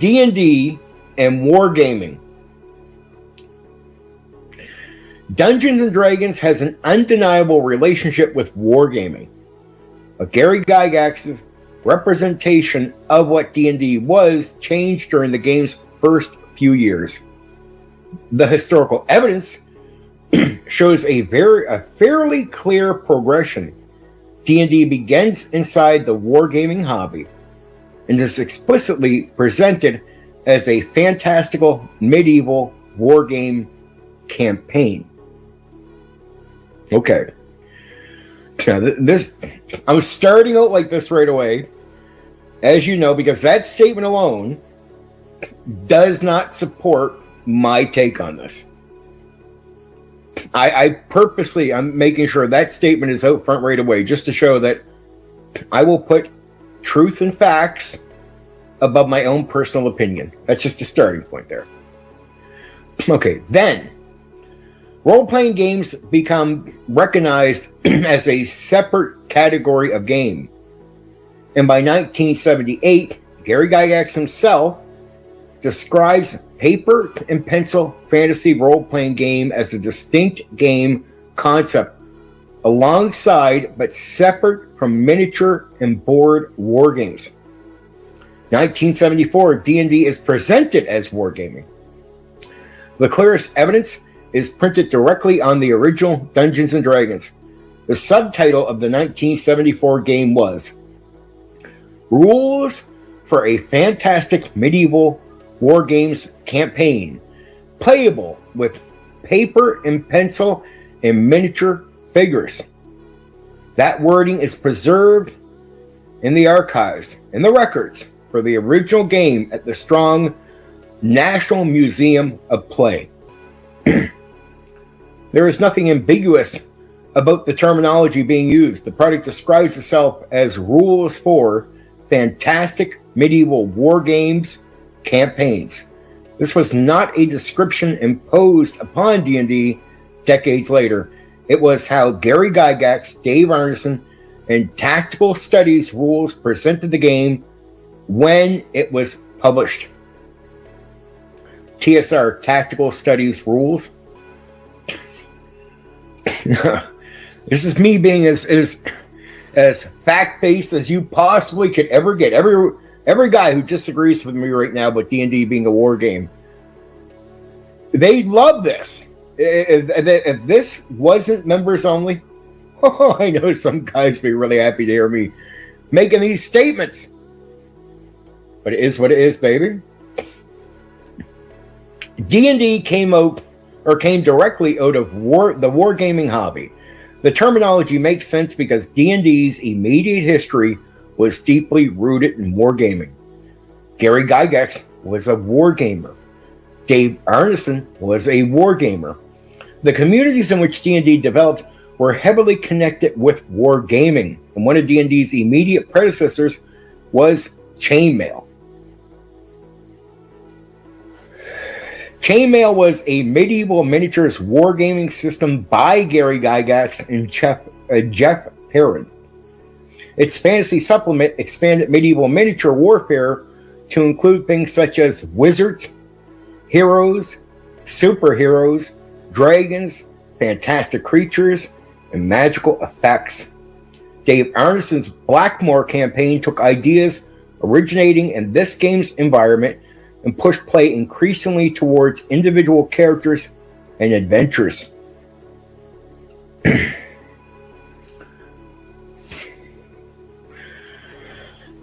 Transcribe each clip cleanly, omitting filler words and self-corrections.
D&D and wargaming. Dungeons and Dragons has an undeniable relationship with wargaming. But Gary Gygax's representation of what D&D was changed during the game's first few years. The historical evidence shows a fairly clear progression. D&D begins inside the wargaming hobby and is explicitly presented as a fantastical medieval wargame campaign. Okay. Now, I'm starting out like this right away, as you know, because that statement alone does not support my take on this. I'm making sure that statement is out front right away, just to show that I will put truth and facts above my own personal opinion. That's just a starting point there. Okay, then role-playing games become recognized as a separate category of game. And by 1978, Gary Gygax himself describes paper and pencil fantasy role-playing game as a distinct game concept, alongside but separate from miniature and board wargames. 1974, D&D is presented as wargaming. The clearest evidence is printed directly on the original Dungeons and Dragons. The subtitle of the 1974 game was Rules for a Fantastic Medieval Wargames Campaign, playable with paper and pencil and miniature figures. That wording is preserved in the archives and the records for the original game at the Strong National Museum of Play. There is nothing ambiguous about the terminology being used. The product describes itself as rules for fantastic medieval war games campaigns. This was not a description imposed upon D&D decades later. It was how Gary Gygax, Dave Arneson, and Tactical Studies Rules presented the game when it was published. TSR, Tactical Studies Rules. This is me being as fact-based as you possibly could ever get. Every guy who disagrees with me right now about D&D being a war game, they love this. If this wasn't members only, I know some guys would be really happy to hear me making these statements. But it is what it is, baby. D&D came directly out of the wargaming hobby. The terminology makes sense because D&D's immediate history was deeply rooted in wargaming. Gary Gygax was a wargamer. Dave Arneson was a wargamer. The communities in which D&D developed were heavily connected with wargaming, and one of D&D's immediate predecessors was chainmail. Chainmail was a medieval miniatures wargaming system by Gary Gygax and Jeff Perrin. Its fantasy supplement expanded medieval miniature warfare to include things such as wizards, heroes, superheroes, dragons, fantastic creatures, and magical effects. Dave Arneson's Blackmore campaign took ideas originating in this game's environment and pushed play increasingly towards individual characters and adventures.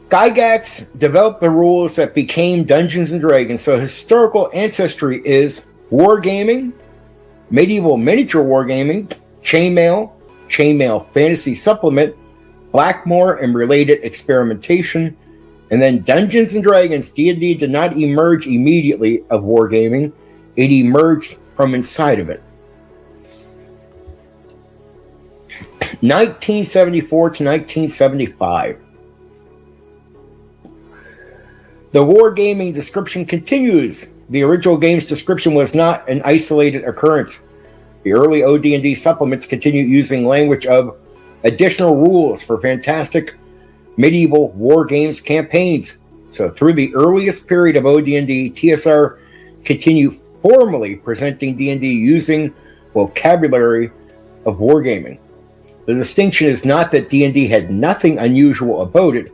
Gygax developed the rules that became Dungeons and Dragons, so historical ancestry is wargaming, medieval miniature wargaming, chainmail fantasy supplement, Blackmore and related experimentation, and then Dungeons and Dragons. D&D did not emerge immediately of wargaming. It emerged from inside of it. 1974 to 1975. The wargaming description continues. The original game's description was not an isolated occurrence. The early Od&d supplements continue using language of additional rules for fantastic medieval war games campaigns, So through the earliest period of OD&D, TSR continued formally presenting D&D using vocabulary of wargaming. The distinction is not that D&D had nothing unusual about it.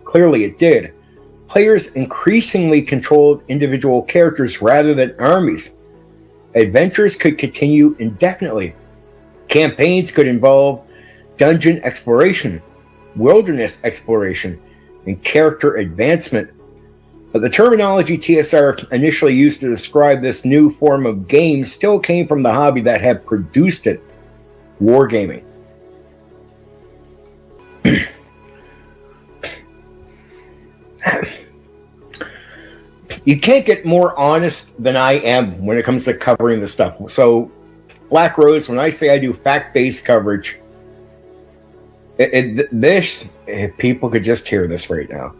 Clearly it did. Players increasingly controlled individual characters rather than armies. Adventures could continue indefinitely. Campaigns could involve dungeon exploration, wilderness exploration, and character advancement. But the terminology TSR initially used to describe this new form of game still came from the hobby that had produced it, wargaming. You can't get more honest than I am when it comes to covering this stuff. So, Black Rose, when I say I do fact-based coverage, if people could just hear this right now,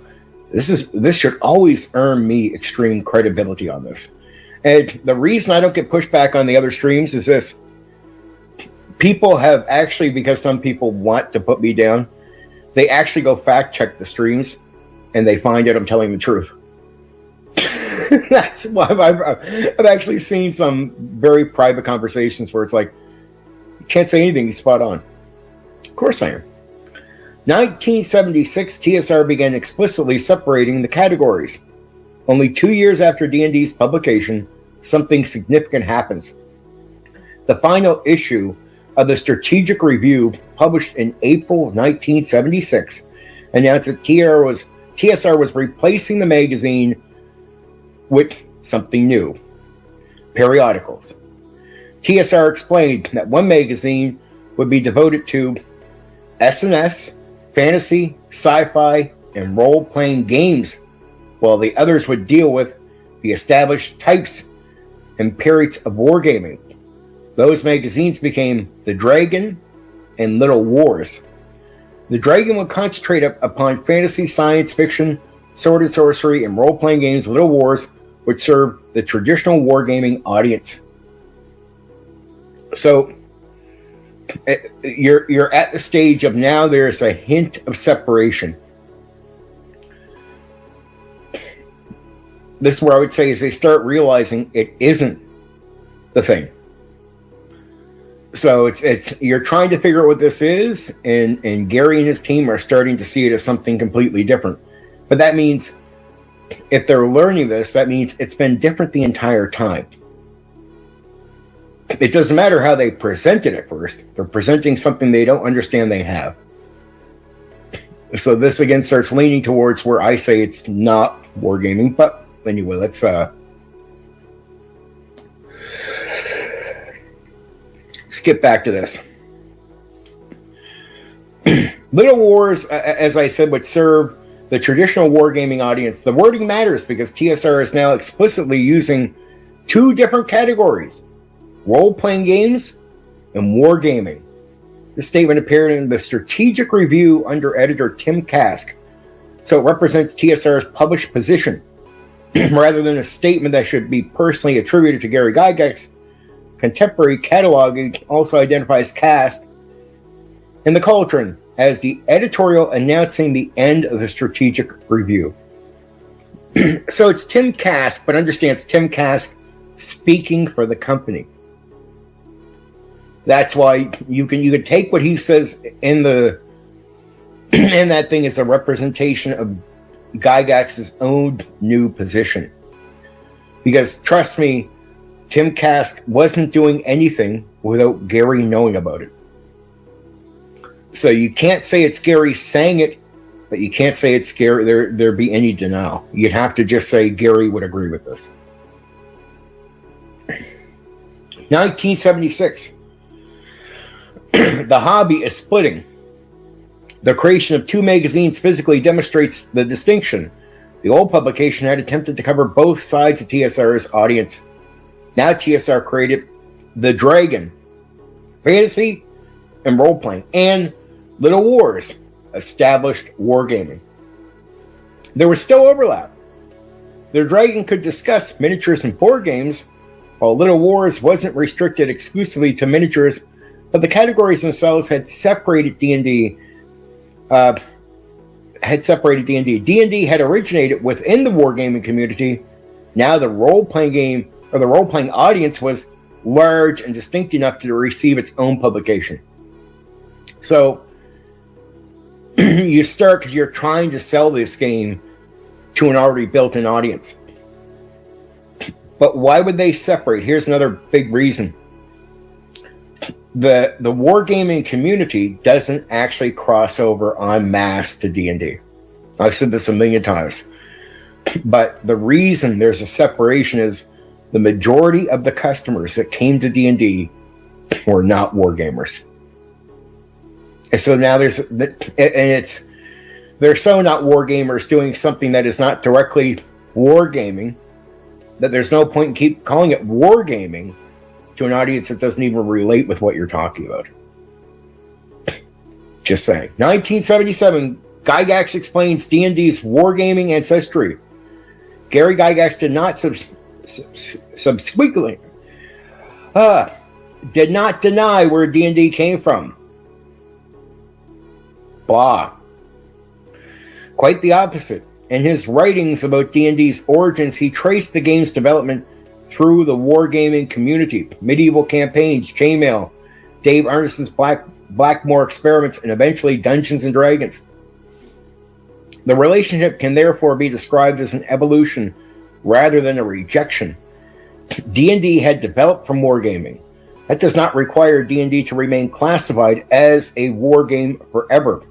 this should always earn me extreme credibility on this. And the reason I don't get pushback on the other streams is this. People have actually, because some people want to put me down, they actually go fact check the streams and they find out I'm telling the truth. That's why I've actually seen some very private conversations where it's like, you can't say anything, he's spot on. Of course I am. 1976, TSR began explicitly separating the categories. Only 2 years after D&D's publication, something significant happens. The final issue of the Strategic Review, published in April 1976, announced that TSR was replacing the magazine with something new: periodicals. TSR explained that one magazine would be devoted to S&S, fantasy, sci-fi, and role-playing games, while the others would deal with the established types and periods of wargaming. Those magazines became The Dragon and Little Wars. The Dragon would concentrate upon fantasy, science fiction, sword and sorcery, and role-playing games. Little Wars would serve the traditional wargaming audience. So you're at the stage of now there's a hint of separation. This is where I would say is they start realizing it isn't the thing. So it's you're trying to figure out what this is, and Gary and his team are starting to see it as something completely different. But that means if they're learning this, that means it's been different the entire time. It doesn't matter how they present it at first. They're presenting something they don't understand they have. So this again starts leaning towards where I say it's not wargaming. But anyway, let's skip back to this. Little Wars, as I said, would serve the traditional wargaming audience. The wording matters because TSR is now explicitly using two different categories: role-playing games and wargaming. This statement appeared in the Strategic Review under editor Tim Kask, so it represents TSR's published position, rather than a statement that should be personally attributed to Gary Gygax's contemporary cataloging. Also identifies Kask in the Cauldron as the editorial announcing the end of the Strategic Review. So it's Tim Kask, but understand it's Tim Kask speaking for the company. That's why you can take what he says in the in that thing as a representation of Gygax's own new position. Because trust me, Tim Kask wasn't doing anything without Gary knowing about it. So you can't say it's Gary saying it, but you can't say it's Gary. There be any denial. You'd have to just say Gary would agree with this. 1976. The hobby is splitting. The creation of two magazines physically demonstrates the distinction. The old publication had attempted to cover both sides of TSR's audience. Now TSR created The Dragon, fantasy and role-playing, and Little Wars, established wargaming. There was still overlap. The Dragon could discuss miniatures and board games, while Little Wars wasn't restricted exclusively to miniatures, but the categories themselves had separated D&D had separated D&D. D&D had originated within the wargaming community. Now the role-playing game, or the role-playing audience, was large and distinct enough to receive its own publication. So you start because you're trying to sell this game to an already built-in audience. But why would they separate? Here's another big reason. The wargaming community doesn't actually cross over en masse to D&D. I've said this a million times. But the reason there's a separation is the majority of the customers that came to D&D were not wargamers. And so now they're so not wargamers doing something that is not directly wargaming, that there's no point in keep calling it wargaming to an audience that doesn't even relate with what you're talking about. Just saying. 1977, Gygax explains D&D's wargaming ancestry. Gary Gygax did not subsequently did not deny where D&D came from. Blah. Quite the opposite. In his writings about D&D's origins, he traced the game's development through the wargaming community, medieval campaigns, chainmail, Dave Arneson's Blackmore experiments, and eventually Dungeons and Dragons. The relationship can therefore be described as an evolution rather than a rejection. D&D had developed from wargaming. That does not require D&D to remain classified as a wargame forever.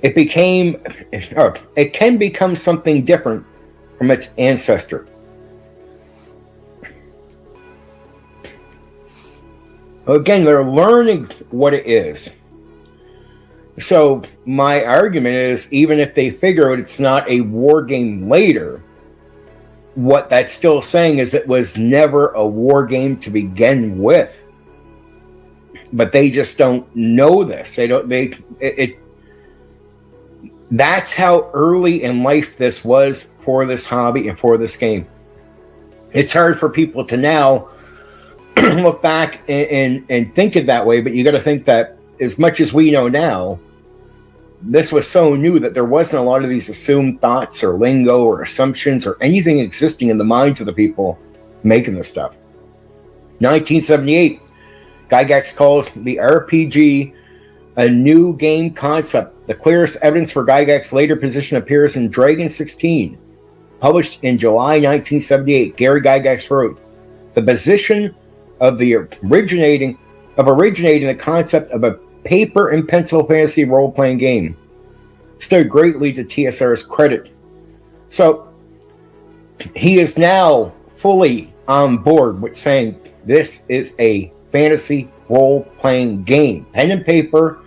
It can become something different from its ancestor. Again, they're learning what it is. So my argument is, even if they figure out it's not a war game later, what that's still saying is it was never a war game to begin with. But they just don't know this. That's how early in life this was for this hobby and for this game. It's hard for people to now look back and think it that way, but you got to think that as much as we know now, this was so new that there wasn't a lot of these assumed thoughts or lingo or assumptions or anything existing in the minds of the people making this stuff. 1978, Gygax calls the RPG a new game concept. The clearest evidence for Gygax's later position appears in Dragon 16. Published in July 1978, Gary Gygax wrote, "The position of originating the concept of a paper and pencil fantasy role-playing game stood greatly to TSR's credit." So he is now fully on board with saying this is a fantasy role-playing game. Pen and paper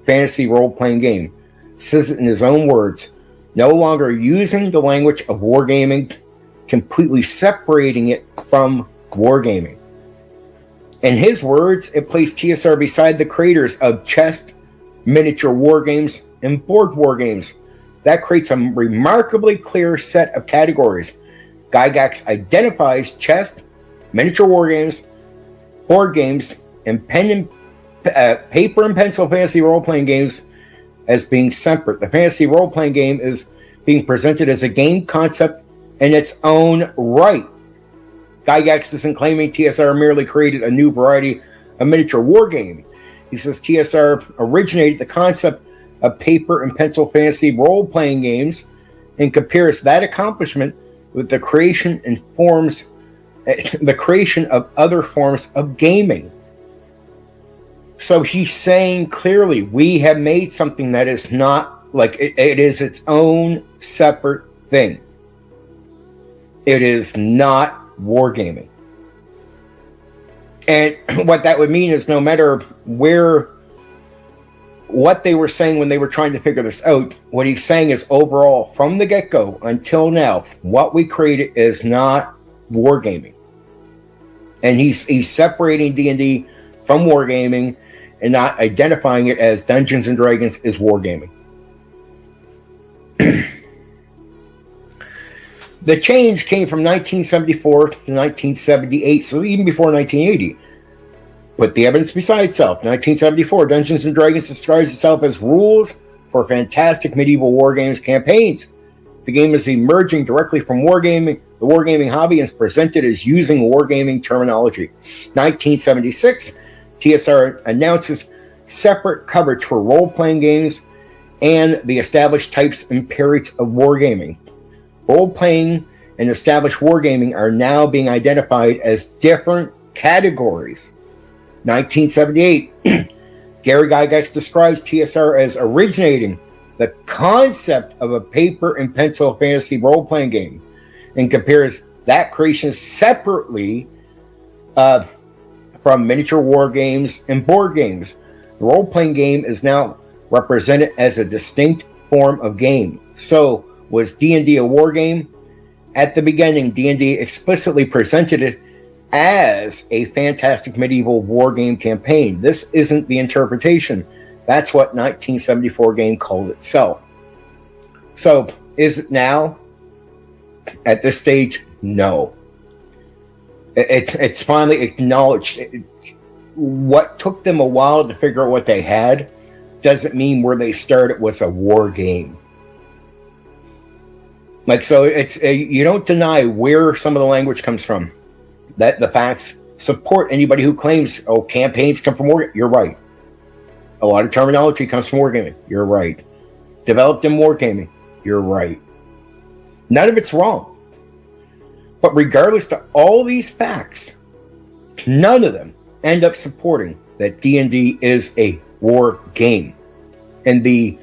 fantasy role-playing game. Says it in his own words, no longer using the language of wargaming, completely separating it from wargaming. In his words, it placed TSR beside the creators of chess, miniature war games, and board war games. That creates a remarkably clear set of categories. Gygax identifies chess, miniature war games, board games, and paper and pencil fantasy role-playing games as being separate. The fantasy role-playing game is being presented as a game concept in its own right. Gygax isn't claiming TSR merely created a new variety of miniature war game. He says TSR originated the concept of paper and pencil fantasy role-playing games and compares that accomplishment with the creation of other forms of gaming. So he's saying clearly, we have made something that is not like it is its own separate thing. It is not wargaming. And what that would mean is no matter what they were saying when they were trying to figure this out, what he's saying is overall, from the get-go until now, what we created is not wargaming. And he's separating D&D from wargaming and not identifying it as Dungeons and Dragons is wargaming. The change came from 1974 to 1978, so even before 1980. Put the evidence beside itself. 1974, Dungeons and Dragons describes itself as rules for fantastic medieval wargames campaigns. The game is emerging directly from wargaming, the wargaming hobby, and is presented as using wargaming terminology. 1976, TSR announces separate coverage for role-playing games and the established types and periods of wargaming. Role-playing and established wargaming are now being identified as different categories. 1978, Gary Gygax describes TSR as originating the concept of a paper and pencil fantasy role-playing game and compares that creation separately from miniature war games and board games. The role-playing game is now represented as a distinct form of game. So, was D&D a war game? At the beginning, D&D explicitly presented it as a fantastic medieval war game campaign. This isn't the interpretation. That's what 1974 game called itself. So, is it now? At this stage, no. It's finally acknowledged. What took them a while to figure out what they had doesn't mean where they started was a war game. Like, so it's you don't deny where some of the language comes from. That the facts support anybody who claims, oh, campaigns come from war. You're right. A lot of terminology comes from wargaming. You're right. Developed in wargaming. You're right. None of it's wrong. But regardless of all these facts, none of them end up supporting that D&D is a war game. And the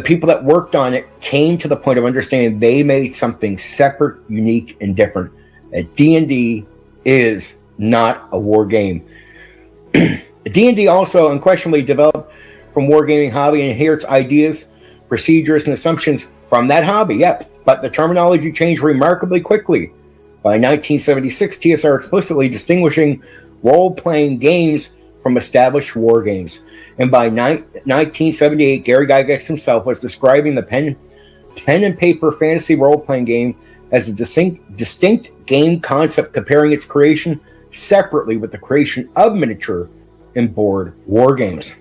people that worked on it came to the point of understanding they made something separate, unique, and different. That D&D is not a war game. D&D also unquestionably developed from wargaming hobby and inherits ideas, procedures, and assumptions from that hobby. Yep, but the terminology changed remarkably quickly. By 1976, TSR explicitly distinguishing role-playing games from established war games. And by 1978, Gary Gygax himself was describing the pen and paper fantasy role-playing game as a distinct game concept, comparing its creation separately with the creation of miniature and board war games.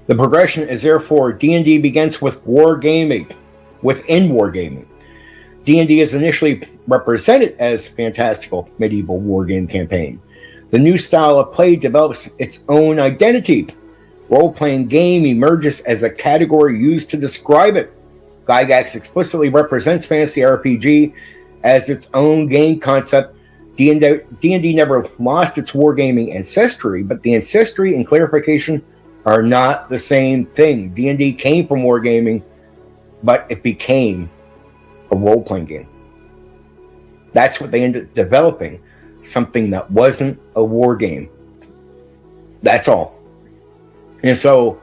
The progression is therefore D&D begins with wargaming, within wargaming. D&D is initially represented as fantastical medieval wargame campaign. The new style of play develops its own identity. Role-playing game emerges as a category used to describe it. Gygax explicitly represents fantasy RPG as its own game concept. D&D never lost its wargaming ancestry, but the ancestry and clarification are not the same thing. D&D came from wargaming, but it became a role-playing game. That's what they ended up developing, something that wasn't a war game. That's all. And so,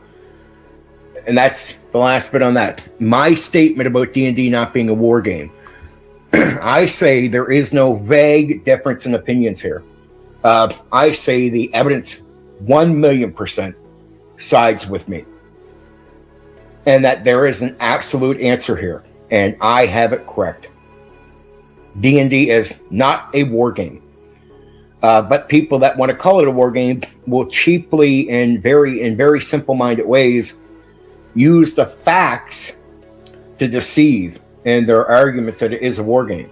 and that's the last bit on that. My statement about D&D not being a war game. I say there is no vague difference in opinions here. I say the evidence 1,000,000% sides with me. And that there is an absolute answer here. And I have it correct. D&D is not a war game. But people that want to call it a war game will cheaply and in very simple-minded ways use the facts to deceive in their arguments that it is a war game.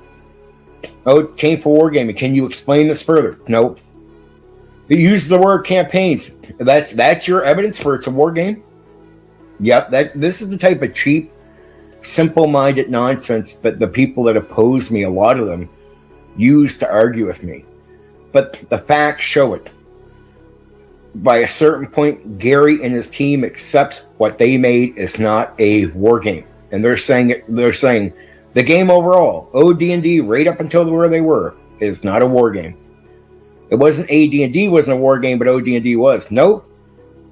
Oh, it came for wargaming. Can you explain this further? Nope. It uses the word campaigns. That's your evidence for it's a war game? Yep. This is the type of cheap, simple-minded nonsense that the people that oppose me, a lot of them, use to argue with me. But the facts show it. By a certain point, Gary and his team accept what they made is not a war game. And they're saying the game overall, Od&d right up until where they were, is not a war game. It wasn't AD&D wasn't a war game, but Od&d was. Nope.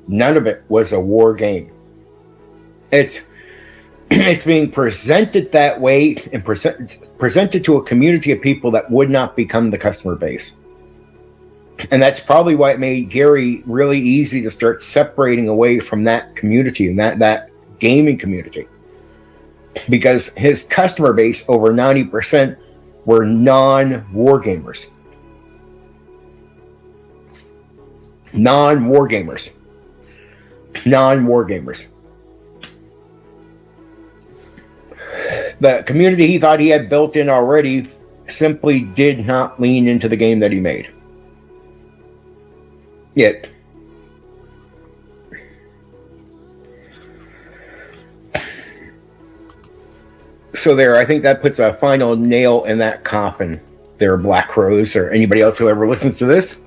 None of it was a war game. It's being presented that way and presented to a community of people that would not become the customer base. And that's probably why it made Gary really easy to start separating away from that community and that gaming community. Because his customer base, over 90%, were non-war gamers. Non-wargamers. Non-wargamers. The community he thought he had built in already simply did not lean into the game that he made. Yet, so there, I think that puts a final nail in that coffin there, Black Rose, or anybody else who ever listens to this.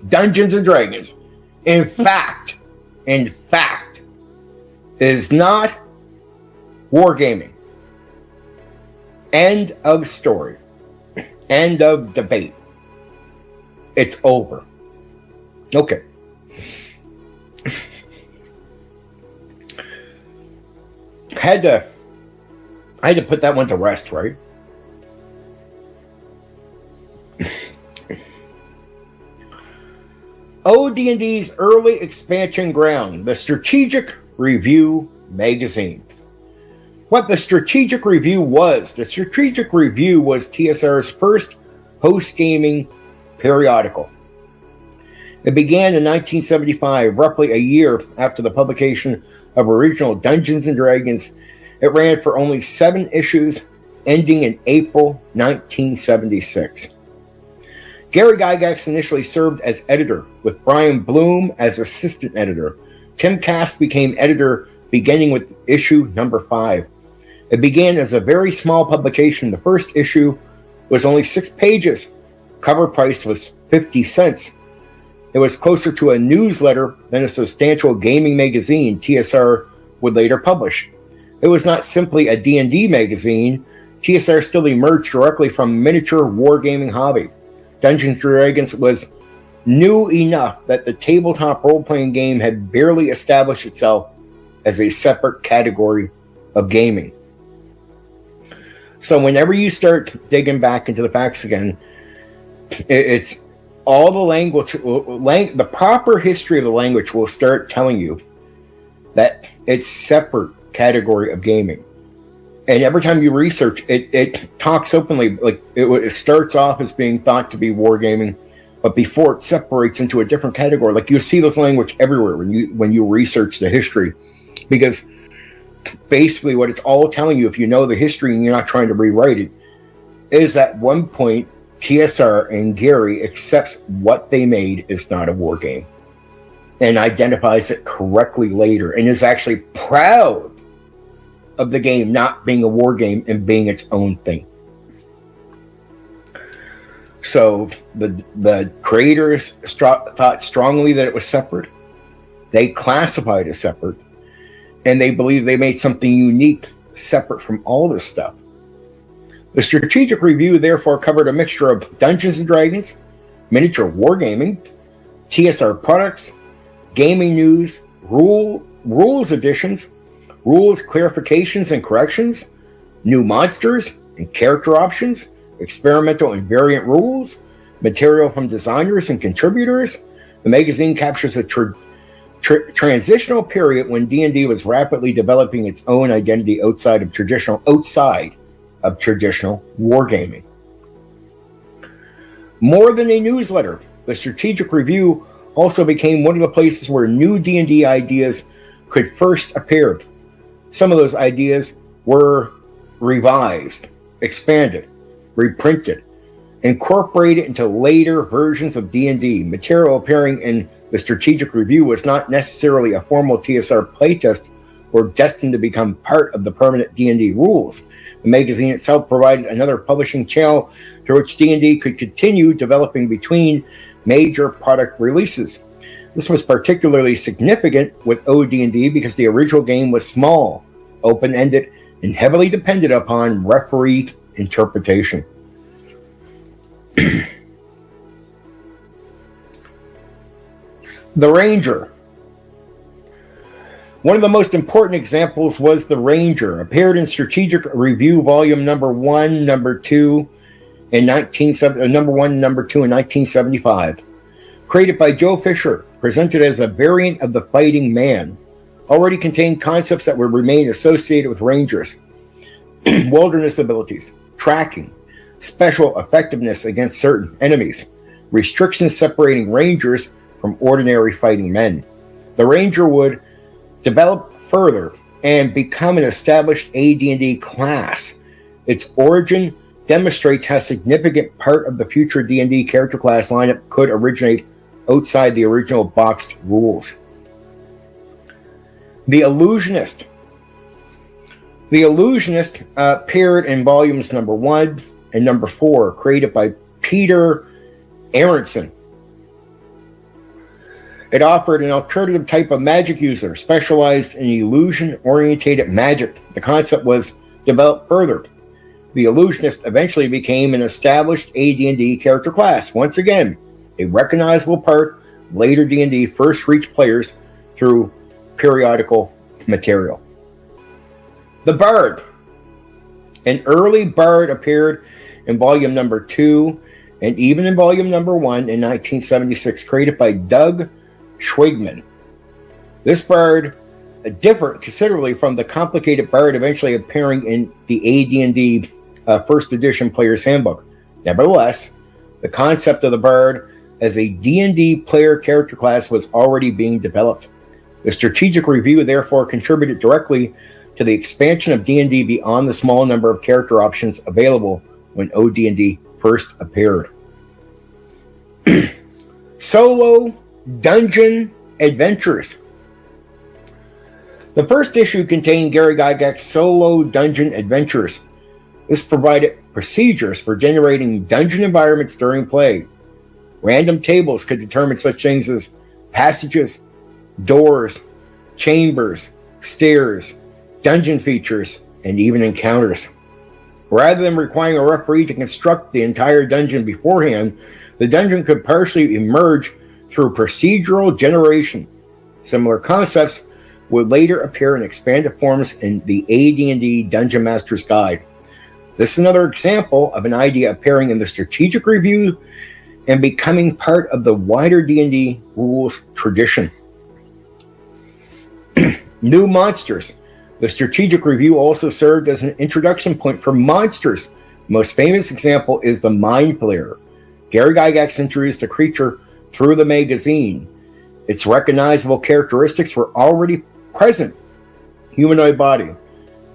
Dungeons and Dragons, in fact, is not wargaming. End of story. End of debate. It's over. Okay. I had to put that one to rest, right? Od&D's early expansion ground, the Strategic Review magazine. What the Strategic Review was TSR's first post-gaming periodical. It began in 1975, roughly a year after the publication of original Dungeons and Dragons. It ran for only 7 issues, ending in April 1976. Gary Gygax initially served as editor, with Brian Bloom as assistant editor. Tim Kask became editor, beginning with issue number 5. It began as a very small publication. The first issue was only 6 pages. Cover price was 50 cents. It was closer to a newsletter than a substantial gaming magazine TSR would later publish. It was not simply a D&D magazine. TSR still emerged directly from miniature wargaming hobby. Dungeons & Dragons was new enough that the tabletop role-playing game had barely established itself as a separate category of gaming. So whenever you start digging back into the facts again, it's all the language, the proper history of the language will start telling you that it's separate category of gaming. And every time you research, it talks openly, like it starts off as being thought to be wargaming, but before it separates into a different category, like you see this language everywhere when you research the history, because basically what it's all telling you, if you know the history and you're not trying to rewrite it, is at one point TSR and Gary accepts what they made is not a war game and identifies it correctly later, and is actually proud of the game not being a war game and being its own thing. So the creators thought strongly that it was separate. They classified it as separate, and they believe they made something unique, separate from all this stuff. The Strategic Review therefore covered a mixture of Dungeons and Dragons, miniature wargaming, TSR products, gaming news, rules additions, rules clarifications and corrections, new monsters and character options, experimental and variant rules, material from designers and contributors. The magazine captures a transitional period when D&D was rapidly developing its own identity outside of traditional wargaming. More than a newsletter, the Strategic Review also became one of the places where new D&D ideas could first appear. Some of those ideas were revised, expanded, reprinted, incorporated into later versions of D&D. Material appearing in the Strategic Review was not necessarily a formal TSR playtest or destined to become part of the permanent D&D rules. The magazine itself provided another publishing channel through which D&D could continue developing between major product releases. This was particularly significant with Od&d because the original game was small, open-ended, and heavily depended upon referee interpretation. The Ranger. One of the most important examples was the Ranger, appeared in Strategic Review Volume Number 1, Number 2 in 1975. Created by Joe Fisher, presented as a variant of the Fighting Man, already contained concepts that would remain associated with Rangers. Wilderness abilities, tracking, special effectiveness against certain enemies, restrictions separating Rangers from ordinary fighting men. The Ranger would develop further and become an established AD&D class. Its origin demonstrates how significant part of the future D&D character class lineup could originate outside the original boxed rules. The Illusionist. The Illusionist appeared in volumes number 1 and number 4, created by Peter Aronson. It offered an alternative type of magic user, specialized in illusion-oriented magic. The concept was developed further. The Illusionist eventually became an established AD&D character class. Once again, a recognizable part of later D&D first reached players through periodical material. The Bard. An early Bard appeared in volume number 2 and even in volume number 1 in 1976, created by Doug Schwegman. This Bard differed considerably from the complicated Bard eventually appearing in the AD&D first edition Player's Handbook. Nevertheless, the concept of the Bard as a D&D player character class was already being developed. The strategic review therefore contributed directly to the expansion of D&D beyond the small number of character options available when Od&d first appeared. Solo Dungeon Adventures. The first issue contained Gary Gygax's Solo Dungeon Adventures. This provided procedures for generating dungeon environments during play. Random tables could determine such things as passages, doors, chambers, stairs, dungeon features, and even encounters. Rather than requiring a referee to construct the entire dungeon beforehand, the dungeon could partially emerge through procedural generation. Similar concepts would later appear in expanded forms in the AD&D Dungeon Master's Guide. This is another example of an idea appearing in the strategic review and becoming part of the wider D&D rules tradition. New monsters. The strategic review also served as an introduction point for monsters. The most famous example is the Mind Flayer. Gary Gygax introduced the creature through the magazine. Its recognizable characteristics were already present: humanoid body,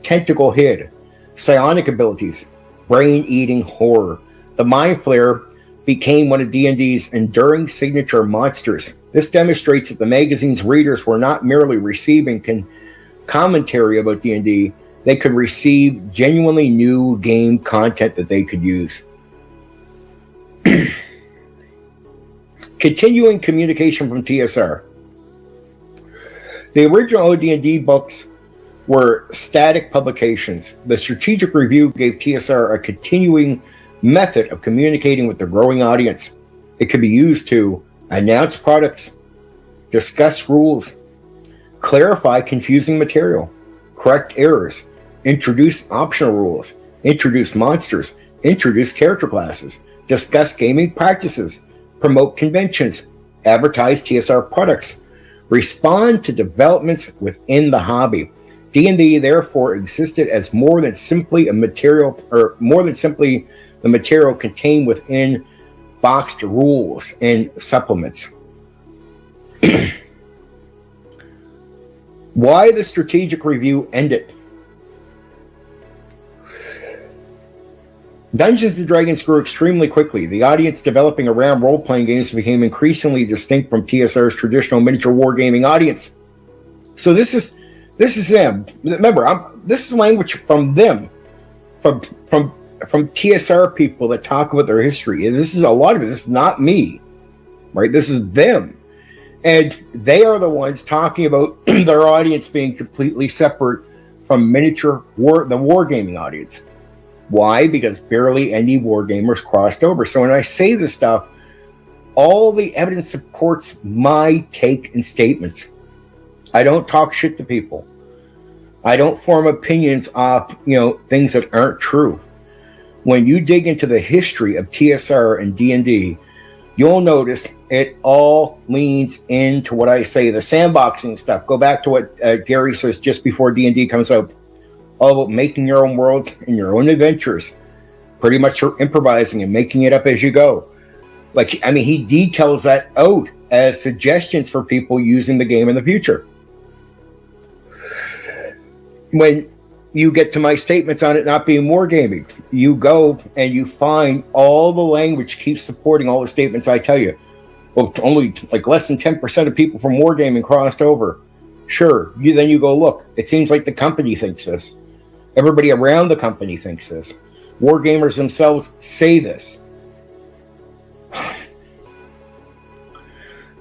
tentacle head, psionic abilities, brain-eating horror. The Mind Flayer became one of D&D's enduring signature monsters. This demonstrates that the magazine's readers were not merely receiving commentary about D&D, they could receive genuinely new game content that they could use. Continuing communication from TSR. The original Od&d books were static publications. The strategic review gave TSR a continuing method of communicating with the growing audience. It could be used to announce products, discuss rules, clarify confusing material, correct errors, introduce optional rules, introduce monsters, introduce character classes, discuss gaming practices, promote conventions, advertise TSR products, respond to developments within the hobby. D&D therefore existed as more than simply the material contained within boxed rules and supplements. Why the strategic review ended. Dungeons and Dragons grew extremely quickly. The audience developing around role-playing games became increasingly distinct from TSR's traditional miniature wargaming audience. So this is them. Remember, this is language from them, from TSR people that talk about their history. And this is a lot of it. This is not me, right? This is them. And they are the ones talking about their audience being completely separate from the wargaming audience. Why? Because barely any wargamers crossed over. So when I say this stuff, all the evidence supports my take and statements. I don't talk shit to people. I don't form opinions off, things that aren't true. When you dig into the history of TSR and D&D, you'll notice it all leans into what I say, the sandboxing stuff. Go back to what Gary says just before D&D comes out. All about making your own worlds and your own adventures. Pretty much you're improvising and making it up as you go. He details that out as suggestions for people using the game in the future. When you get to my statements on it not being wargaming, you go and you find all the language keeps supporting all the statements I tell you. Well, only like less than 10% of people from wargaming crossed over. Sure, then you go, look, it seems like the company thinks this. Everybody around the company thinks this. Wargamers themselves say this.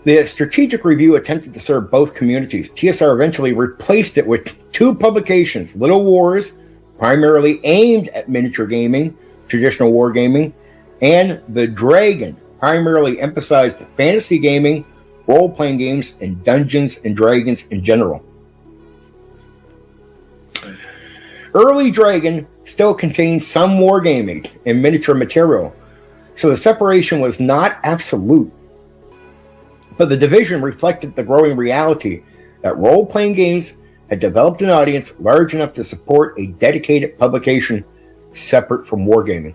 The strategic review attempted to serve both communities. TSR eventually replaced it with two publications, Little Wars, primarily aimed at miniature gaming, traditional wargaming, and The Dragon, primarily emphasized fantasy gaming, role-playing games, and Dungeons and Dragons in general. Early Dragon still contains some wargaming and miniature material, so the separation was not absolute. But the division reflected the growing reality that role-playing games had developed an audience large enough to support a dedicated publication separate from wargaming.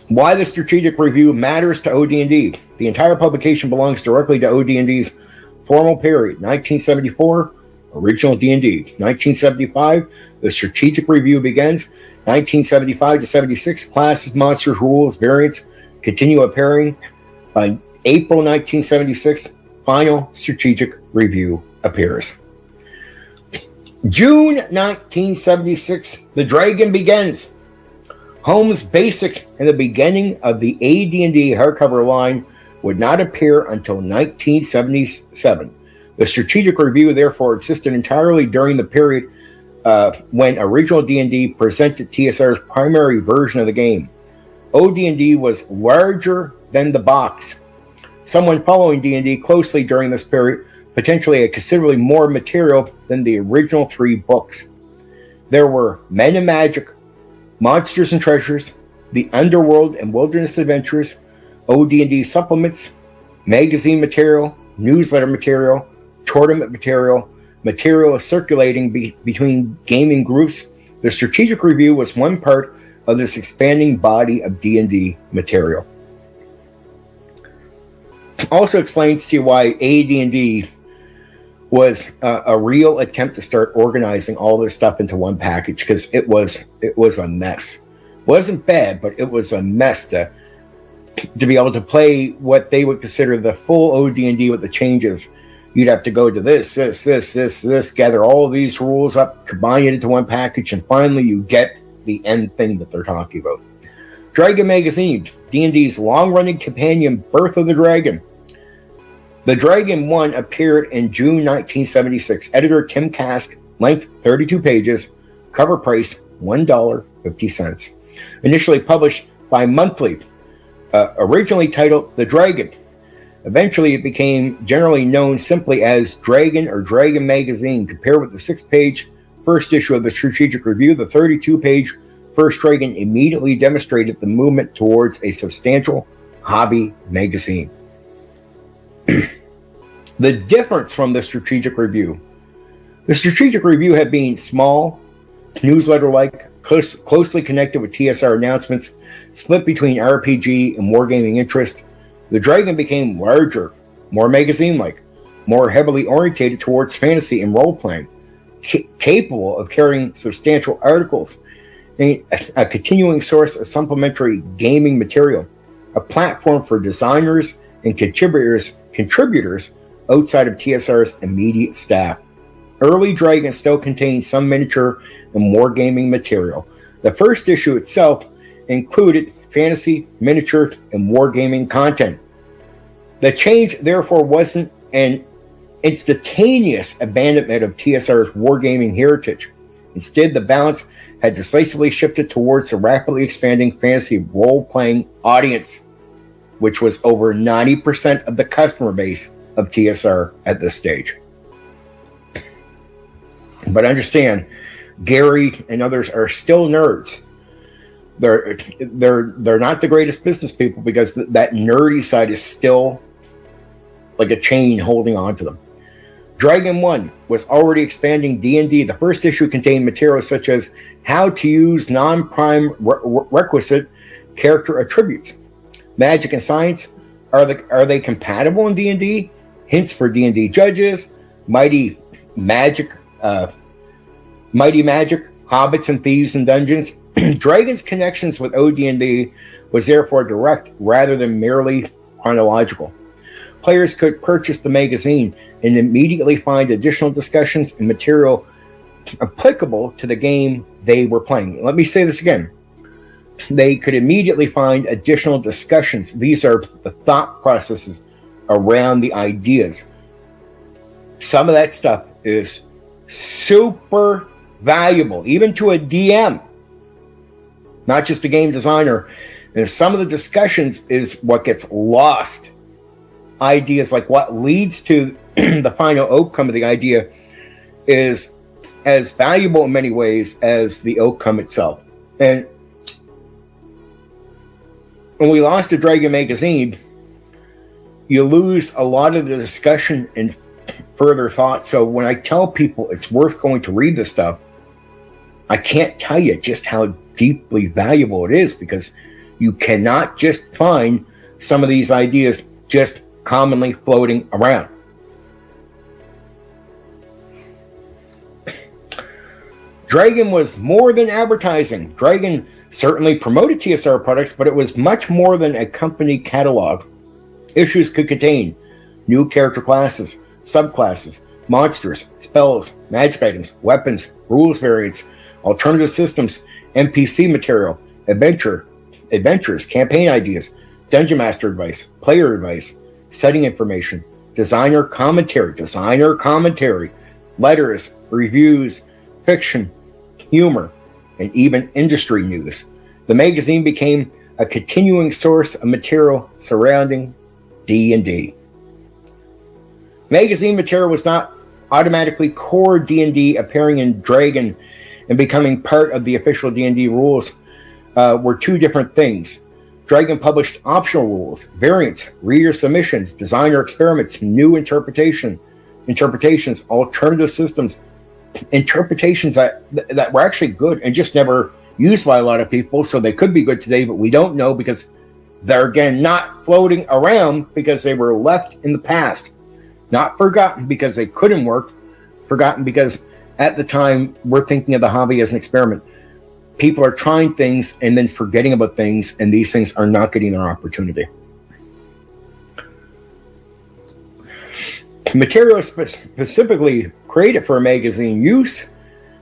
Why the strategic review matters to Od&d. The entire publication belongs directly to Od&d's formal period, 1974, original D&D. 1975, the strategic review begins. 1975 to 76, classes, monsters, rules, variants continue appearing. By April 1976, final strategic review appears. June 1976, The Dragon begins. Holmes' basics in the beginning of the AD&D hardcover line would not appear until 1977. The strategic review therefore existed entirely during the period when original D&D presented TSR's primary version of the game. Od&d was larger than the box. Someone following D&D closely during this period potentially had considerably more material than the original 3 books. There were Men and Magic, Monsters and Treasures, The Underworld and Wilderness Adventures, Od&d supplements, magazine material, newsletter material, tournament material, material circulating between gaming groups. The strategic review was one part of this expanding body of D&D material. Also explains to you why AD&D was a real attempt to start organizing all this stuff into one package, because it was a mess. It wasn't bad, but it was a mess to be able to play what they would consider the full Od&d with the changes. You'd have to go to this, gather all of these rules up, combine it into one package, and finally you get the end thing that they're talking about. Dragon Magazine, D&D's long-running companion, Birth of the Dragon. The Dragon 1 appeared in June 1976. Editor Tim Kask, length 32 pages, cover price $1.50. Initially published bi-monthly, originally titled The Dragon. Eventually it became generally known simply as Dragon or Dragon Magazine. Compared with the 6-page first issue of the Strategic Review, the 32-page First Dragon immediately demonstrated the movement towards a substantial hobby magazine. The difference from the Strategic Review. The Strategic Review had been small, newsletter-like, closely connected with TSR announcements, split between RPG and wargaming interest. The Dragon became larger, more magazine-like, more heavily orientated towards fantasy and role-playing, capable of carrying substantial articles, a continuing source of supplementary gaming material, a platform for designers and contributors outside of TSR's immediate staff. Early Dragon still contains some miniature and wargaming material. The first issue itself included fantasy, miniature, and wargaming content. The change, therefore, wasn't an instantaneous abandonment of TSR's wargaming heritage. Instead, the balance had decisively shifted towards the rapidly expanding fantasy role-playing audience, which was over 90% of the customer base of TSR at this stage. But understand, Gary and others are still nerds. They're not the greatest business people, because that nerdy side is still like a chain holding on to them. Dragon 1 was already expanding D&D. The first issue contained material such as how to use non-prime requisite character attributes, Magic and science, are they compatible in D&D? Hints for D&D judges, mighty magic, hobbits and thieves and dungeons. Dragon's connections with Od&d was therefore direct rather than merely chronological. Players could purchase the magazine and immediately find additional discussions and material applicable to the game they were playing. Let me say this again. They could immediately find additional discussions. These are the thought processes around the ideas. Some of that stuff is super valuable, even to a DM, not just a game designer. And some of the discussions is what gets lost. Ideas like what leads to the final outcome of the idea is as valuable in many ways as the outcome itself. And when we lost the Dragon magazine, you lose a lot of the discussion and further thought. So when I tell people it's worth going to read this stuff, I can't tell you just how deeply valuable it is, because you cannot just find some of these ideas just commonly floating around. Dragon was more than advertising. Dragon certainly promoted TSR products, but it was much more than a company catalog. Issues could contain new character classes, subclasses, monsters, spells, magic items, weapons, rules variants, alternative systems, NPC material, adventures, campaign ideas, dungeon master advice, player advice, setting information, designer commentary, letters, reviews, fiction, humor, and even industry news. The magazine became a continuing source of material surrounding D&D. Magazine material was not automatically core D&D. Appearing in Dragon and becoming part of the official D&D rules were two different things. Dragon published optional rules, variants, reader submissions, designer experiments, new interpretations, alternative systems, interpretations that were actually good and just never used by a lot of people. So they could be good today, but we don't know because they're, again, not floating around because they were left in the past. Not forgotten because they couldn't work, forgotten because at the time we're thinking of the hobby as an experiment. People are trying things and then forgetting about things, and these things are not getting their opportunity. Material specifically created for magazine use,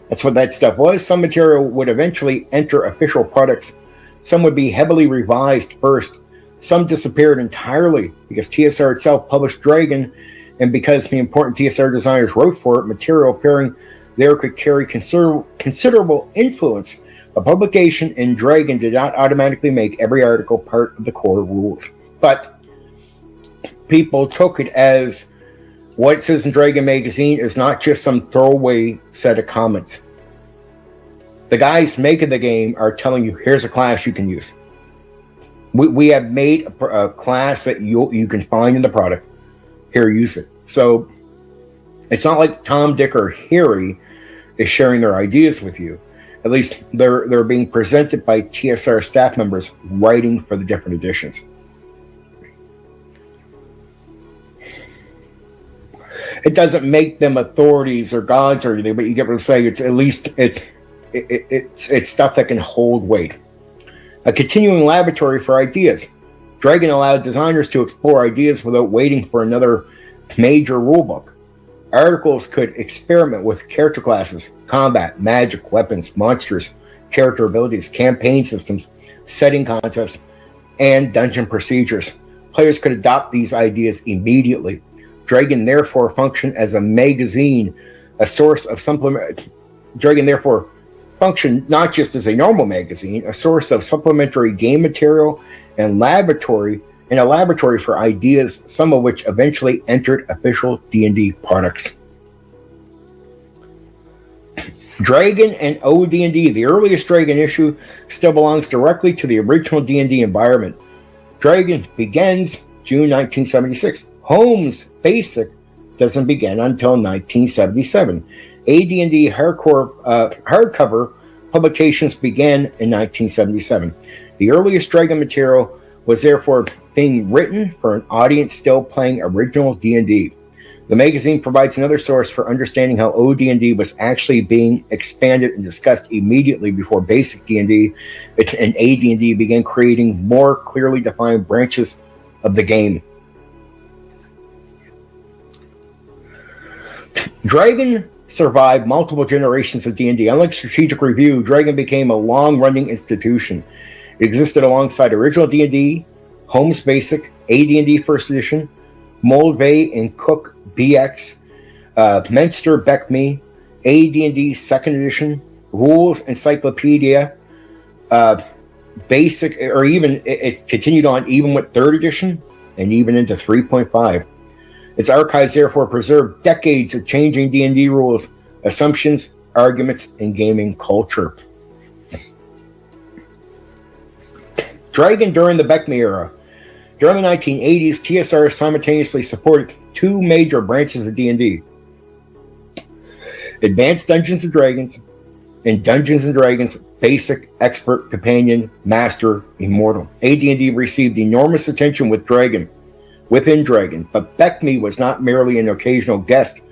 that's what that stuff was. Some material would eventually enter official products. Some would be heavily revised first. Some disappeared entirely because TSR itself published Dragon, and because the important TSR designers wrote for it, material appearing there could carry considerable influence. A publication in Dragon did not automatically make every article part of the core rules, but people took it as what it says in Dragon magazine is not just some throwaway set of comments. The guys making the game are telling you, here's a class you can use. We have made a class that you can find in the product. Here, use it. So it's not like Tom, Dick, or Harry is sharing their ideas with you. At least they're being presented by TSR staff members writing for the different editions. It doesn't make them authorities or gods or anything, but you get what I'm saying. It's at least it's stuff that can hold weight. A continuing laboratory for ideas. Dragon allowed designers to explore ideas without waiting for another major rulebook. Articles could experiment with character classes, combat, magic, weapons, monsters, character abilities, campaign systems, setting concepts, and dungeon procedures. Players could adopt these ideas immediately. Dragon therefore functioned as a magazine, a source of supplement. Dragon therefore functioned not just as a normal magazine, a source of supplementary game material and a laboratory for ideas, some of which eventually entered official D&D products. Dragon and Od&d, the earliest Dragon issue, still belongs directly to the original D&D environment. Dragon begins June 1976. Holmes Basic doesn't begin until 1977. AD&D hardcover publications began in 1977. The earliest Dragon material was therefore being written for an audience still playing original D&D. The magazine provides another source for understanding how OD&D was actually being expanded and discussed immediately before basic D&D, and AD&D began creating more clearly defined branches of the game. Dragon survived multiple generations of D&D. Unlike Strategic Review, Dragon became a long-running institution. It existed alongside original D&D, Holmes Basic, AD&D First Edition, Moldvay and Cook BX, Menster BECMI, AD&D Second Edition, Rules Encyclopedia, Basic, or even it continued on even with Third Edition and even into 3.5. Its archives therefore preserve decades of changing D&D rules, assumptions, arguments, and gaming culture. Dragon during the BECMI era. During the 1980s, TSR simultaneously supported two major branches of D&D. Advanced Dungeons & Dragons and Dungeons & Dragons Basic, Expert, Companion, Master, Immortal. AD&D received enormous attention within Dragon, but BECMI was not merely an occasional guest.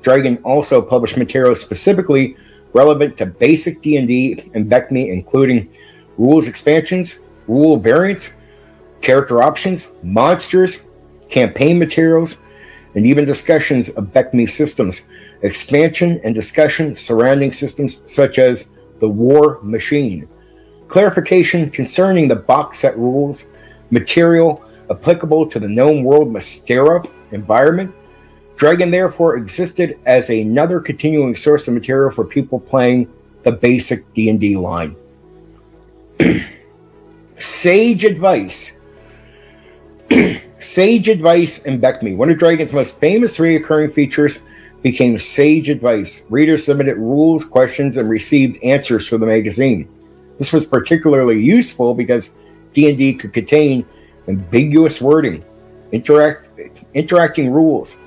Dragon also published materials specifically relevant to basic D&D and BECMI, including rules expansions, rule variants, character options, monsters, campaign materials, and even discussions of BECMI systems, expansion and discussion surrounding systems such as the War Machine, clarification concerning the box set rules, material applicable to the known world Mystera environment. Dragon therefore existed as another continuing source of material for people playing the basic D&D line. Sage advice. Sage advice in BECMI. One of Dragon's most famous recurring features became Sage advice. Readers submitted rules, questions, and received answers for the magazine. This was particularly useful because D&D could contain ambiguous wording, interacting rules,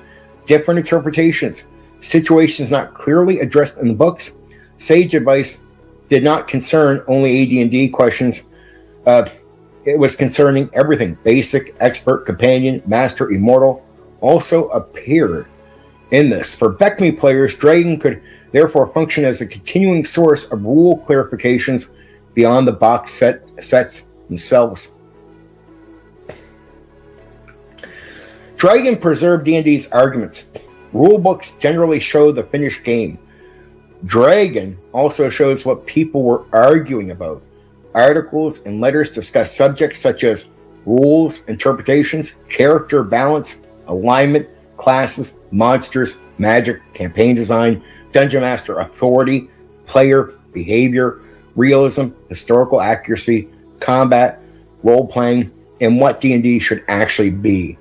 different interpretations, situations not clearly addressed in the books. Sage advice did not concern only AD&D questions. It was concerning everything. Basic, Expert, Companion, Master, Immortal also appeared in this. For BECMI players, Dragon could therefore function as a continuing source of rule clarifications beyond the box sets themselves. Dragon preserved D&D's arguments. Rulebooks generally show the finished game. Dragon also shows what people were arguing about. Articles and letters discuss subjects such as rules, interpretations, character balance, alignment, classes, monsters, magic, campaign design, dungeon master authority, player behavior, realism, historical accuracy, combat, role-playing, and what D&D should actually be.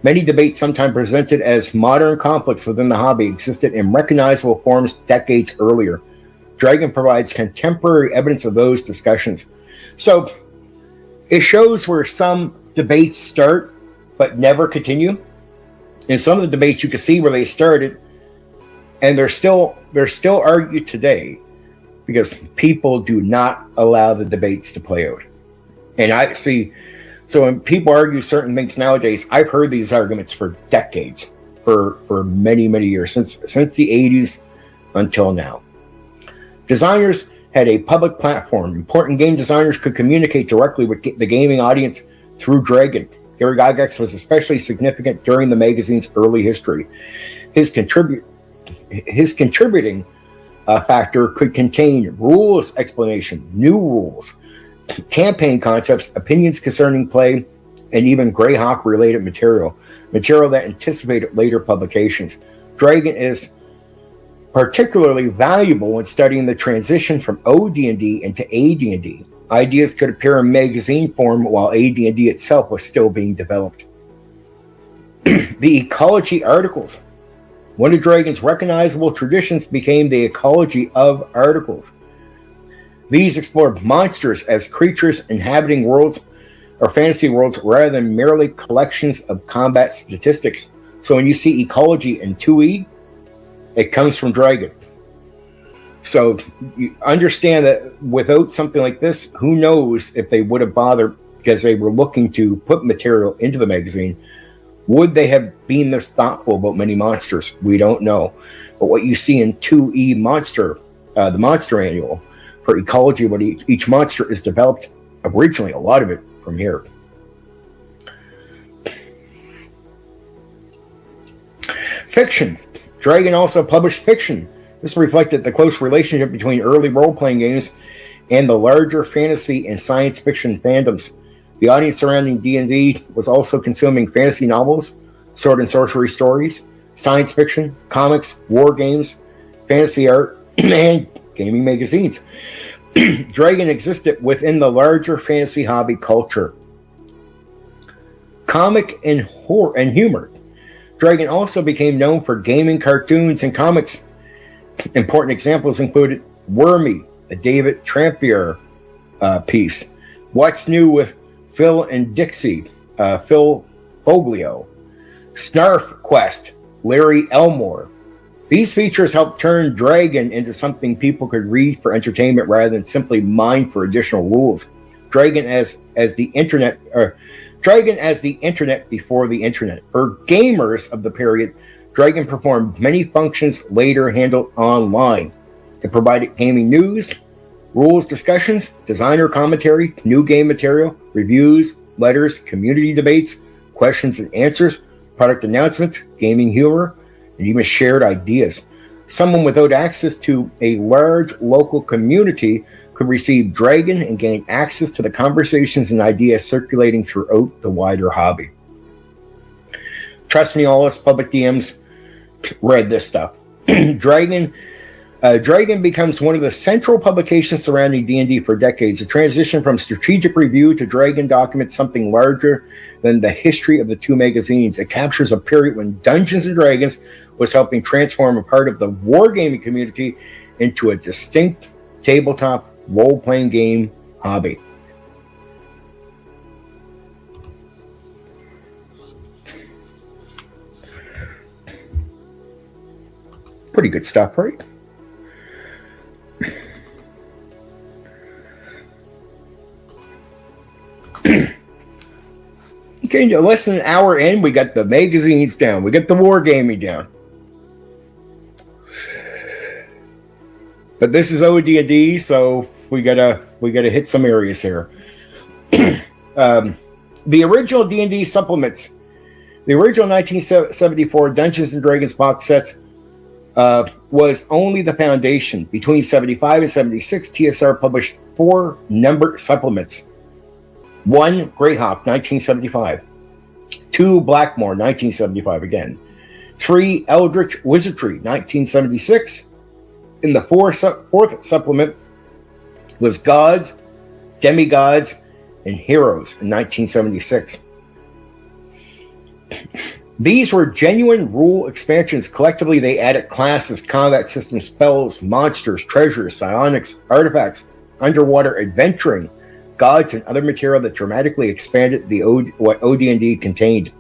Many debates, sometimes presented as modern conflicts within the hobby, existed in recognizable forms decades earlier. Dragon provides contemporary evidence of those discussions. So it shows where some debates start but never continue. In some of the debates you can see where they started, and they're still argued today because people do not allow the debates to play out. And I see, so when people argue certain things nowadays, I've heard these arguments for decades, for many, many years, since the 80s until now. Designers had a public platform. Important game designers could communicate directly with the gaming audience through Dragon. Gary Gygax was especially significant during the magazine's early history. His contributing factor could contain rules explanation, new rules, campaign concepts, opinions concerning play, and even Greyhawk related material that anticipated later publications. Dragon is particularly valuable when studying the transition from OD&D into AD&D. Ideas could appear in magazine form while AD&D itself was still being developed. The ecology articles. One of Dragon's recognizable traditions became the ecology of articles. These explored monsters as creatures inhabiting worlds or fantasy worlds rather than merely collections of combat statistics. So when you see ecology in 2E, it comes from Dragon. So you understand that without something like this, who knows if they would have bothered because they were looking to put material into the magazine. Would they have been this thoughtful about many monsters? We don't know. But what you see in 2E Monster, the Monster Manual for ecology, what each monster is developed originally, a lot of it from here. Fiction. Dragon also published fiction. This reflected the close relationship between early role-playing games and the larger fantasy and science fiction fandoms. The audience surrounding D&D was also consuming fantasy novels, sword and sorcery stories, science fiction, comics, war games, fantasy art, and gaming magazines. Dragon existed within the larger fantasy hobby culture. Comic and horror and humor. Dragon also became known for gaming cartoons and comics. Important examples included Wormy, a David Trampier piece. What's New with Phil and Dixie, Phil Foglio. Snarf Quest, Larry Elmore. These features helped turn Dragon into something people could read for entertainment rather than simply mine for additional rules. Dragon as the internet before the internet. For gamers of the period, Dragon performed many functions later handled online. It provided gaming news, rules discussions, designer commentary, new game material, reviews, letters, community debates, questions and answers, product announcements, gaming humor, and even shared ideas. Someone without access to a large local community could receive Dragon and gain access to the conversations and ideas circulating throughout the wider hobby. Trust me, all us public DMs read this stuff. Dragon becomes one of the central publications surrounding D&D for decades. The transition from strategic review to Dragon documents something larger than the history of the two magazines. It captures a period when Dungeons and Dragons was helping transform a part of the wargaming community into a distinct tabletop role-playing game hobby. Pretty good stuff, right? Okay, less than an hour in, we got the magazines down. We got the wargaming down. But this is Od&d, so we gotta hit some areas here. The original D&D supplements, the original 1974 Dungeons and Dragons box sets was only the foundation. Between 75 and 76, TSR published 4 numbered supplements. 1 Greyhawk, 1975. 2 Blackmore, 1975 again. 3 Eldritch Wizardry, 1976. In the fourth supplement was Gods, Demigods, and Heroes in 1976. These were genuine rule expansions. Collectively, they added classes, combat systems, spells, monsters, treasures, psionics, artifacts, underwater adventuring, gods, and other material that dramatically expanded what Od&d contained.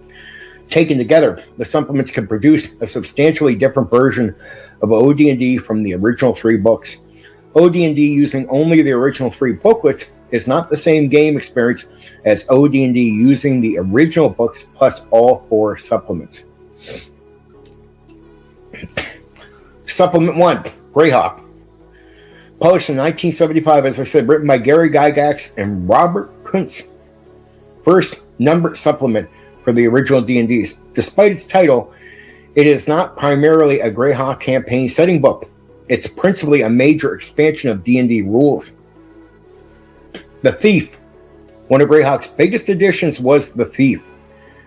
Taken together, the supplements can produce a substantially different version of Od&d from the original 3 books. Od&d using only the original 3 booklets is not the same game experience as Od&d using the original books plus all 4 supplements. Supplement 1, Greyhawk. Published in 1975, as I said, written by Gary Gygax and Robert Kuntz. First numbered supplement for the original D&Ds. Despite its title, it is not primarily a Greyhawk campaign setting book. It's principally a major expansion of D&D rules. The Thief. One of Greyhawk's biggest additions was The Thief.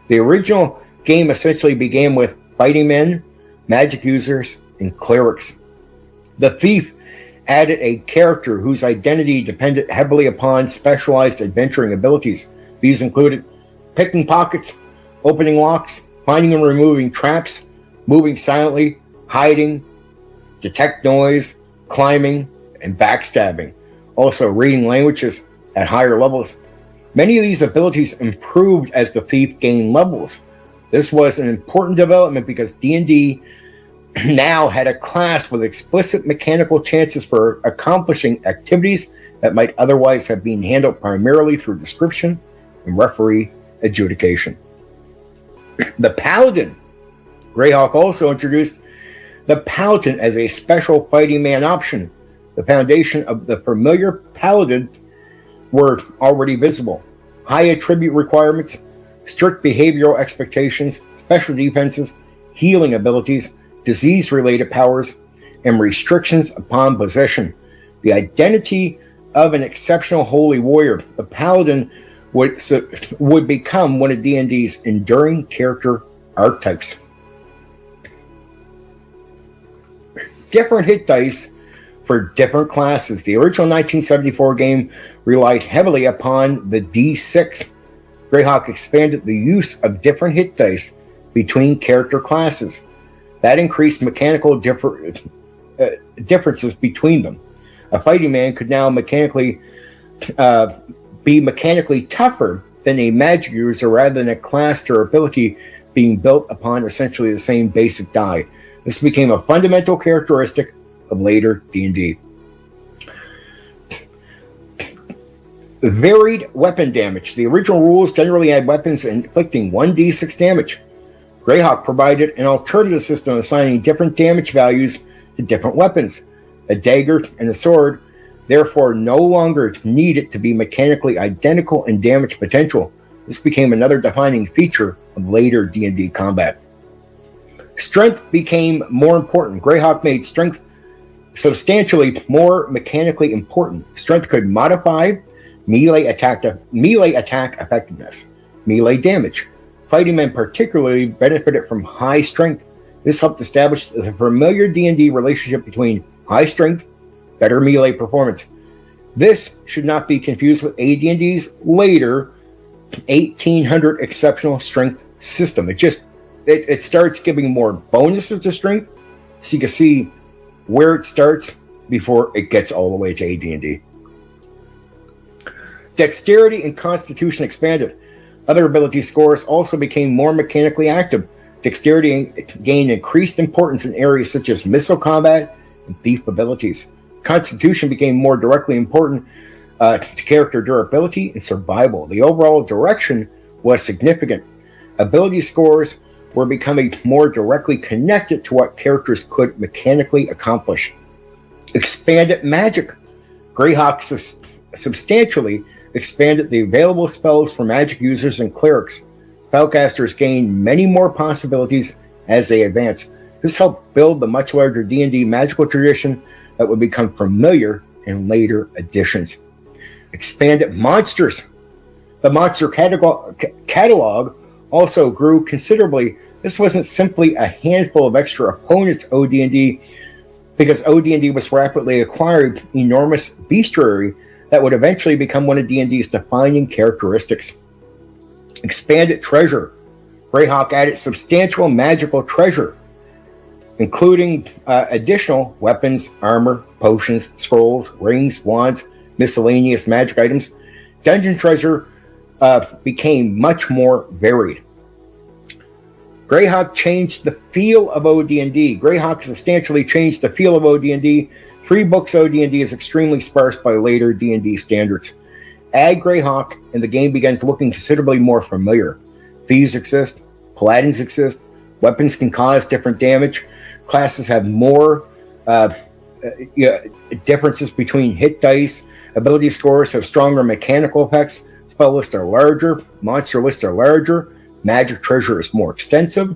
The original game essentially began with fighting men, magic users, and clerics. The Thief added a character whose identity depended heavily upon specialized adventuring abilities. These included picking pockets, opening locks, finding and removing traps, moving silently, hiding, detect noise, climbing, and backstabbing. Also, reading languages at higher levels. Many of these abilities improved as the Thief gained levels. This was an important development because D&D now had a class with explicit mechanical chances for accomplishing activities that might otherwise have been handled primarily through description and referee adjudication. The Paladin. Greyhawk also introduced the Paladin as a special fighting man option. The foundation of the familiar Paladin were already visible. High attribute requirements, strict behavioral expectations, special defenses, healing abilities, disease-related powers, and restrictions upon possession. The identity of an exceptional holy warrior, the Paladin would become one of D&D's enduring character archetypes. Different hit dice for different classes. The original 1974 game relied heavily upon the D6. Greyhawk expanded the use of different hit dice between character classes. That increased mechanical differences between them. A fighting man could now be mechanically tougher than a magic user rather than a class or ability being built upon essentially the same basic die. This became a fundamental characteristic of later D&D. Varied weapon damage. The original rules generally had weapons inflicting 1d6 damage. Greyhawk provided an alternative system assigning different damage values to different weapons. A dagger and a sword therefore no longer needed to be mechanically identical in damage potential. This became another defining feature of later D&D combat. Strength became more important. Greyhawk made strength substantially more mechanically important. Strength could modify melee attack effectiveness, melee damage. Fighting men particularly benefited from high strength. This helped establish the familiar D&D relationship between high strength, better melee performance. This should not be confused with AD&D's later 1800 exceptional strength system. It starts giving more bonuses to strength, so you can see where it starts before it gets all the way to AD&D. Dexterity and Constitution expanded. Other ability scores also became more mechanically active. Dexterity gained increased importance in areas such as missile combat and thief abilities. Constitution became more directly important to character durability and survival. The overall direction was significant. Ability scores were becoming more directly connected to what characters could mechanically accomplish. Expanded magic. Greyhawk substantially expanded the available spells for magic users and clerics. Spellcasters gained many more possibilities as they advanced. This helped build the much larger D&D magical tradition that would become familiar in later editions. Expanded monsters. The monster catalog also grew considerably. This wasn't simply a handful of extra opponents Od&d, because Od&d was rapidly acquiring enormous bestiary that would eventually become one of D&D's defining characteristics. Expanded treasure. Greyhawk added substantial magical treasure, including additional weapons, armor, potions, scrolls, rings, wands, miscellaneous magic items. Dungeon treasure became much more varied. Greyhawk changed the feel of Od&d. Greyhawk substantially changed the feel of Od&d. 3 books Od&d is extremely sparse by later D&D standards. Add Greyhawk, and the game begins looking considerably more familiar. Thieves exist, paladins exist, weapons can cause different damage, classes have more differences between hit dice, ability scores have stronger mechanical effects, spell lists are larger, monster lists are larger, magic treasure is more extensive.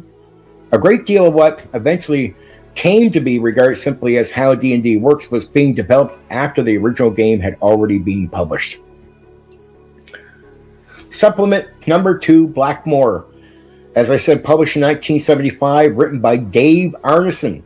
A great deal of what eventually came to be regarded simply as how D&D works was being developed after the original game had already been published. Supplement number 2, Blackmore. As I said, published in 1975, written by Dave Arneson.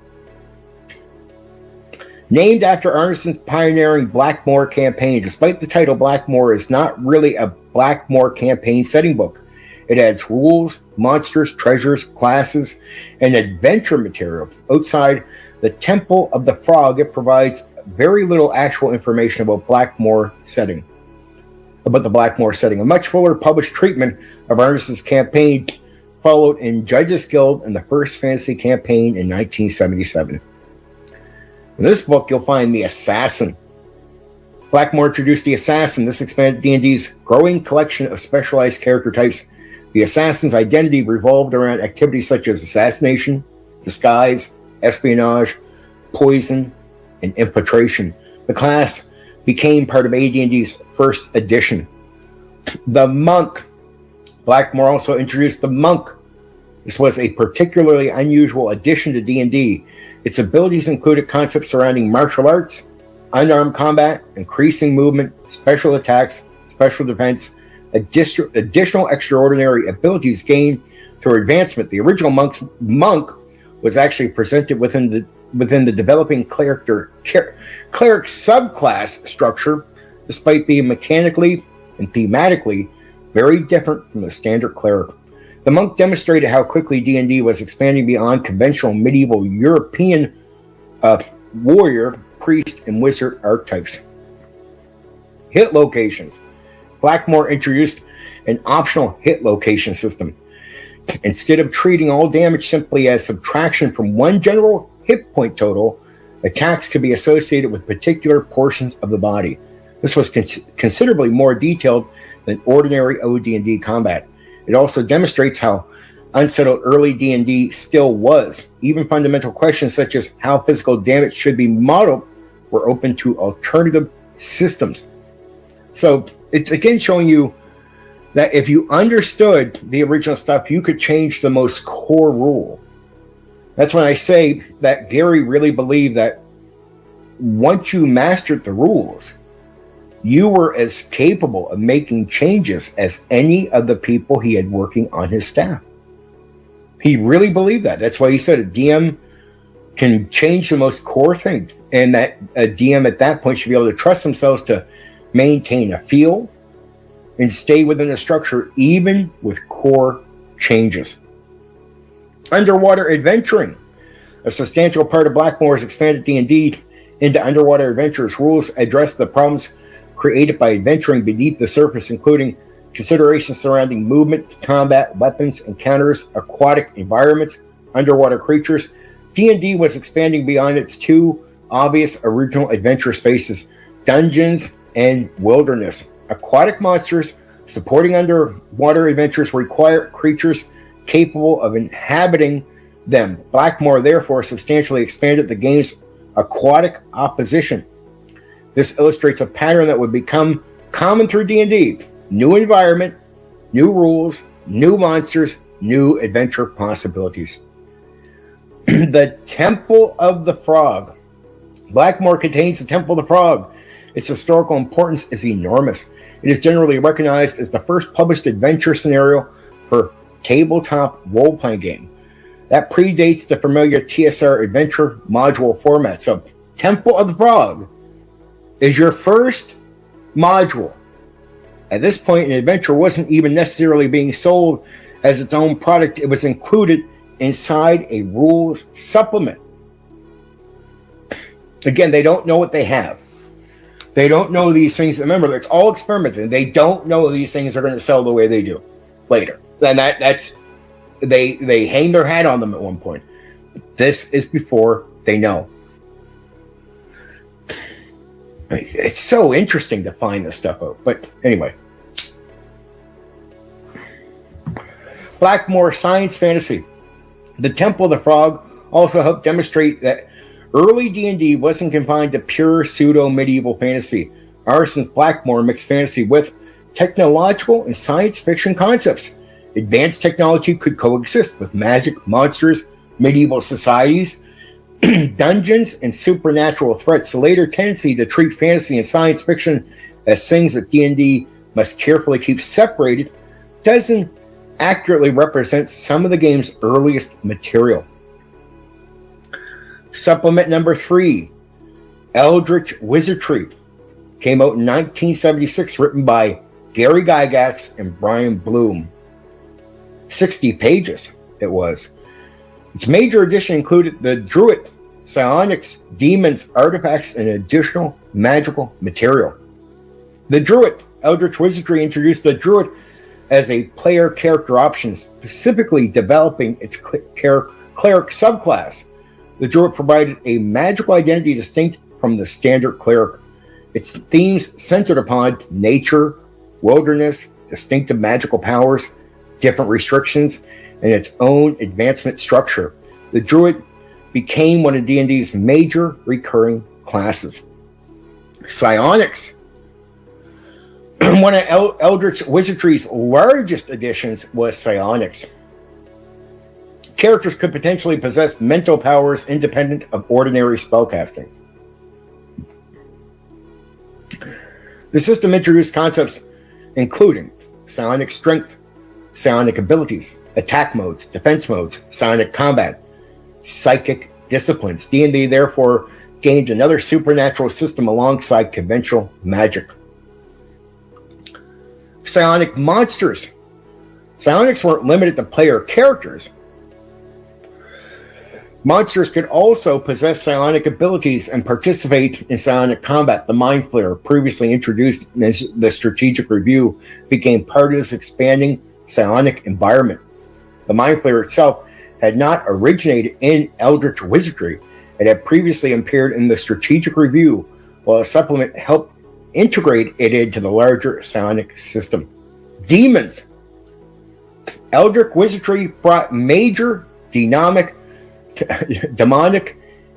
Named after Arneson's pioneering Blackmore campaign, despite the title, Blackmore is not really a Blackmore campaign setting book. It adds rules, monsters, treasures, classes, and adventure material. Outside the Temple of the Frog, it provides very little actual information about the Blackmore setting. A much fuller published treatment of Arneson's campaign followed in Judges Guild in the First Fantasy campaign in 1977. In this book, you'll find the assassin. Blackmore introduced the Assassin. This expanded D&D's growing collection of specialized character types. The Assassin's identity revolved around activities such as assassination, disguise, espionage, poison, and infiltration. The class became part of AD&D's first edition. The Monk. Blackmore also introduced the Monk. This was a particularly unusual addition to D&D. Its abilities included concepts surrounding martial arts, unarmed combat, increasing movement, special attacks, special defense, additional extraordinary abilities gained through advancement. The original monk was actually presented within the developing cleric subclass structure, despite being mechanically and thematically very different from the standard cleric. The monk demonstrated how quickly D&D was expanding beyond conventional medieval European warrior, priest, and wizard archetypes. Hit locations. Blackmore introduced an optional hit location system. Instead of treating all damage simply as subtraction from one general hit point total, attacks could be associated with particular portions of the body. This was considerably more detailed than ordinary Od&d combat. It also demonstrates how unsettled early D&D still was. Even fundamental questions such as how physical damage should be modeled were open to alternative systems. So it's again showing you that if you understood the original stuff, you could change the most core rule. That's when I say that Gary really believed that once you mastered the rules, you were as capable of making changes as any of the people he had working on his staff. He really believed that. That's why he said a DM can change the most core thing, and that a DM at that point should be able to trust themselves to maintain a feel and stay within the structure even with core changes. Underwater adventuring. A substantial part of Blackmore's expanded D&D into underwater adventures. Rules address the problems created by adventuring beneath the surface, including considerations surrounding movement, combat, weapons, encounters, aquatic environments, underwater creatures. D&D was expanding beyond its two obvious original adventure spaces, dungeons and wilderness. Aquatic monsters supporting underwater adventures require creatures capable of inhabiting them. Blackmore therefore substantially expanded the game's aquatic opposition. This illustrates a pattern that would become common through D&D. New environment, new rules, new monsters, new adventure possibilities. The Temple of the Frog. Blackmore contains the Temple of the Frog. Its historical importance is enormous. It is generally recognized as the first published adventure scenario for tabletop role-playing game. That predates the familiar TSR adventure module format. So, Temple of the Frog is your first module. At this point, an adventure wasn't even necessarily being sold as its own product. It was included inside a rules supplement. Again, they don't know what they have. They don't know these things. Remember, it's all experimenting. They don't know these things are going to sell the way they do later. And that's they hang their hat on them at one point. This is before they know. It's so interesting to find this stuff out. But anyway. Blackmore science fantasy. The Temple of the Frog also helped demonstrate that early D&D wasn't confined to pure pseudo-medieval fantasy. Arson's Blackmore mixed fantasy with technological and science fiction concepts. Advanced technology could coexist with magic, monsters, medieval societies, dungeons, and supernatural threats. The later tendency to treat fantasy and science fiction as things that D&D must carefully keep separated doesn't accurately represent some of the game's earliest material. Supplement number 3, Eldritch Wizardry, came out in 1976, written by Gary Gygax and Brian Bloom. 60 pages it was. Its major addition included the Druid, psionics, demons, artifacts, and additional magical material. The Druid, Eldritch Wizardry, introduced the Druid as a player character option, specifically developing its cleric subclass. The Druid provided a magical identity distinct from the standard cleric. Its themes centered upon nature, wilderness, distinctive magical powers, different restrictions, and its own advancement structure. The druid became one of D&D's major recurring classes. Psionics. One of Eldritch Wizardry's largest additions was psionics. Characters could potentially possess mental powers independent of ordinary spellcasting. The system introduced concepts including psionic strength, psionic abilities, attack modes, defense modes, psionic combat, psychic disciplines. D&D therefore gained another supernatural system alongside conventional magic. Psionic monsters. Psionics weren't limited to player characters. Monsters could also possess psionic abilities and participate in psionic combat. The Mind Flayer, previously introduced in the Strategic Review, became part of this expanding psionic environment. The Mind Flayer itself had not originated in Eldritch Wizardry. It had previously appeared in the Strategic Review, while a supplement helped integrate it into the larger psionic system. Demons. Eldritch Wizardry brought major demonic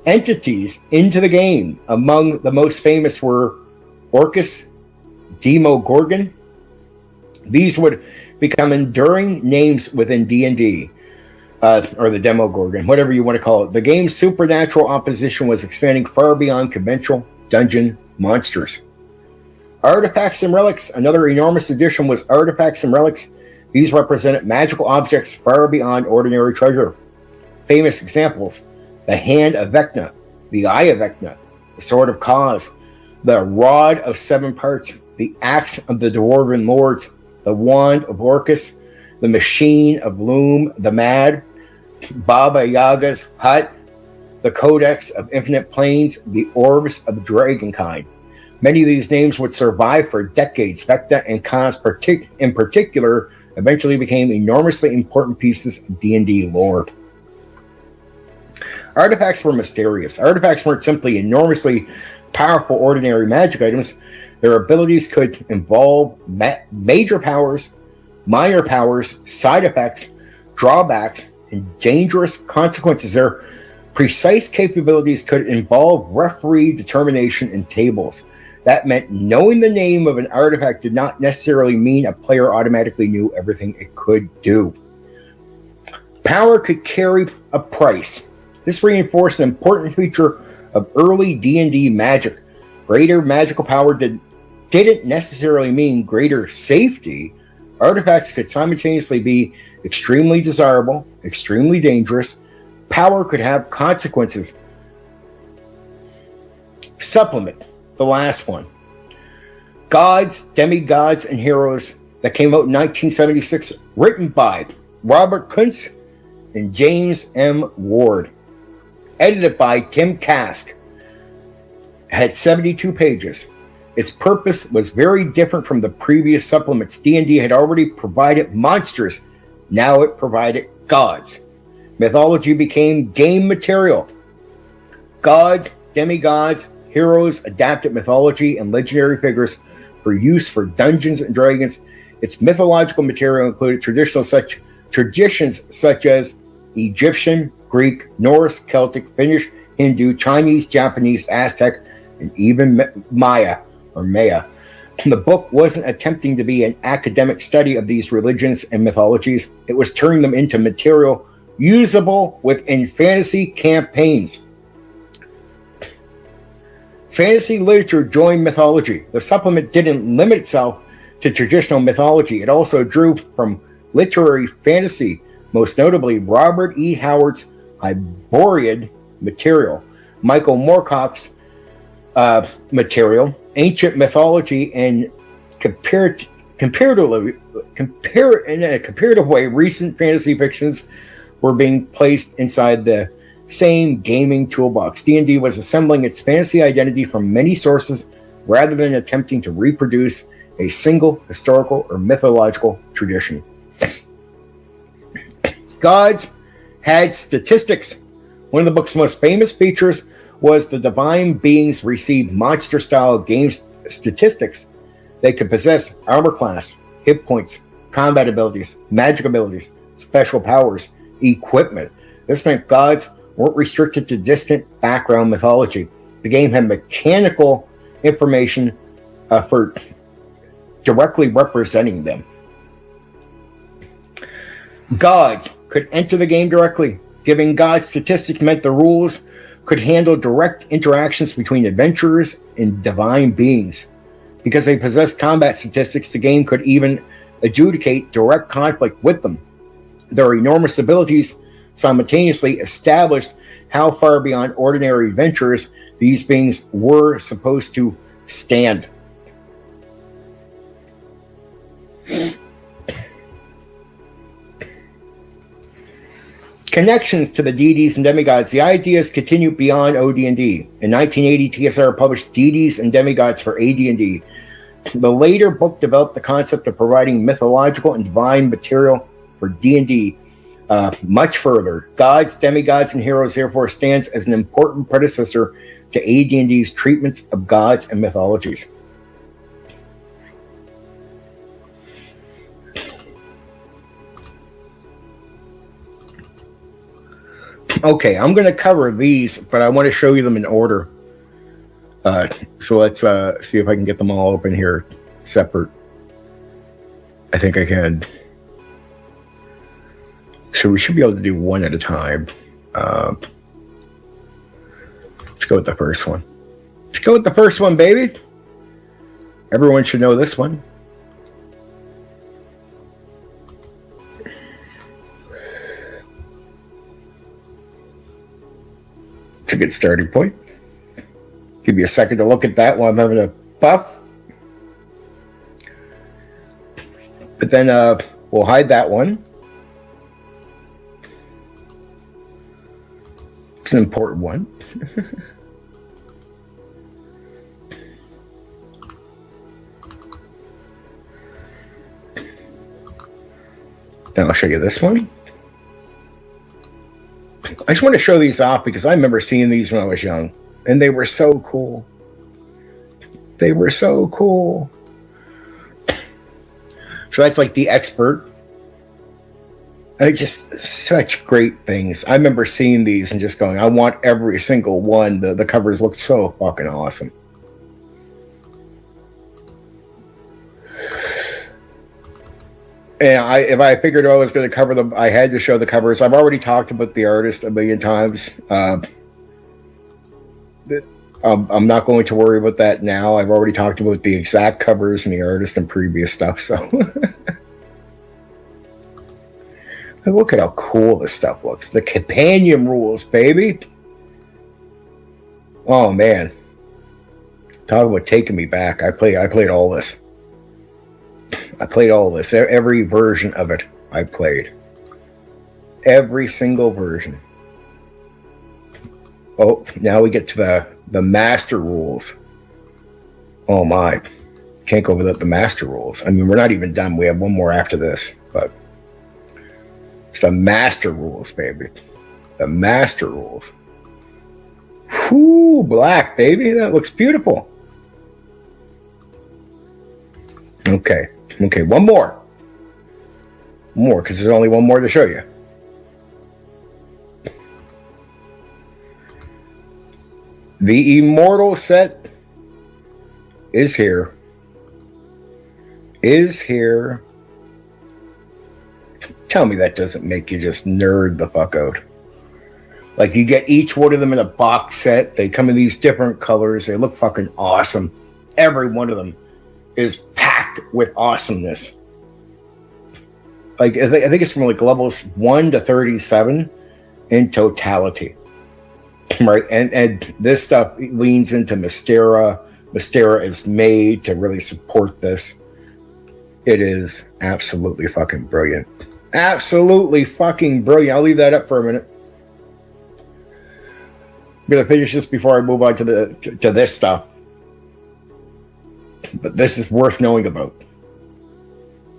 entities into the game. Among the most famous were Orcus, Demogorgon. These would become enduring names within D&D, or the Demogorgon, whatever you want to call it. The game's supernatural opposition was expanding far beyond conventional dungeon monsters. Artifacts and relics. Another enormous addition was artifacts and relics. These represented magical objects far beyond ordinary treasure. Famous examples: the Hand of Vecna, the Eye of Vecna, the Sword of Cause, the Rod of Seven Parts, the Axe of the Dwarven Lords, the Wand of Orcus, the Machine of Loom the Mad, Baba Yaga's Hut, the Codex of Infinite Planes, the Orbs of Dragonkind. Many of these names would survive for decades. Vecna and Cause in particular eventually became enormously important pieces of D&D lore. Artifacts were mysterious. Artifacts weren't simply enormously powerful ordinary magic items. Their abilities could involve major powers, minor powers, side effects, drawbacks, and dangerous consequences. Their precise capabilities could involve referee determination and tables. That meant knowing the name of an artifact did not necessarily mean a player automatically knew everything it could do. Power could carry a price. This reinforced an important feature of early D&D magic. Greater magical power didn't necessarily mean greater safety. Artifacts could simultaneously be extremely desirable, extremely dangerous. Power could have consequences. Supplement. The last one. Gods, Demigods, and Heroes, that came out in 1976, written by Robert Kuntz and James M. Ward. Edited by Tim Kask. Had 72 pages. Its purpose was very different from the previous supplements. D&D had already provided monsters. Now it provided gods. Mythology became game material. Gods, demigods, heroes, adapted mythology, and legendary figures for use for Dungeons and Dragons. Its mythological material included traditions such as Egyptian, Greek, Norse, Celtic, Finnish, Hindu, Chinese, Japanese, Aztec, and even Maya. The book wasn't attempting to be an academic study of these religions and mythologies. It was turning them into material usable within fantasy campaigns. Fantasy literature joined mythology. The supplement didn't limit itself to traditional mythology. It also drew from literary fantasy, most notably Robert E. Howard's Hyboriid material, Michael Moorcock's material, ancient mythology, and in a comparative way, recent fantasy fictions were being placed inside the same gaming toolbox. D&D was assembling its fantasy identity from many sources rather than attempting to reproduce a single historical or mythological tradition. Gods had statistics. One of the book's most famous features was the divine beings received monster-style statistics, they could possess armor class, hit points, combat abilities, magic abilities, special powers, equipment. This meant gods weren't restricted to distant background mythology. The game had mechanical information for directly representing them. Gods could enter the game directly. Giving god statistics meant the rules could handle direct interactions between adventurers and divine beings. Because they possessed combat statistics, the game could even adjudicate direct conflict with them. Their enormous abilities simultaneously established how far beyond ordinary adventurers these beings were supposed to stand. Connections to the deities and demigods. The ideas continued beyond Od&d. In 1980, TSR published Deities and Demigods for AD&D. The later book developed the concept of providing mythological and divine material for D&D much further. Gods, demigods, and heroes therefore stands as an important predecessor to AD&D's treatments of gods and mythologies. Okay, I'm going to cover these, but I want to show you them in order. So let's see if I can get them all open here separate. I think I can. So we should be able to do one at a time. Let's go with the first one. Let's go with the first one, baby. Everyone should know this one. It's a good starting point. Give you a second to look at that while I'm having a puff. But then we'll hide that one. It's an important one. Then I'll show you this one. I just want to show these off because I remember seeing these when I was young. And they were so cool. They were so cool. So that's like the expert. Just such great things. I remember seeing these and just going, I want every single one. The covers look so fucking awesome. And if I figured I was going to cover them, I had to show the covers. I've already talked about the artist a million times. I'm not going to worry about that now. I've already talked about the exact covers and the artist and previous stuff. So look at how cool this stuff looks. The companion rules, baby. Oh man, talk about taking me back. I played all this. I played all this. Every version of it I played. Every single version. Oh, now we get to the master rules. Oh my. Can't go without the master rules. I mean, we're not even done. We have one more after this. But it's the master rules, baby. The master rules. Whoo, black, baby. That looks beautiful. Okay. Okay, one more. More, because there's only one more to show you. The Immortal set is here. Is here. Tell me that doesn't make you just nerd the fuck out. Like, you get each one of them in a box set. They come in these different colors. They look fucking awesome. Every one of them is packed with awesomeness. Like, I think it's from like levels 1 to 37 in totality. Right, and this stuff leans into Mystera. Mystera is made to really support this. It is absolutely fucking brilliant. Absolutely fucking brilliant. I'll leave that up for a minute. I'm gonna finish this before I move on to this stuff. But this is worth knowing about.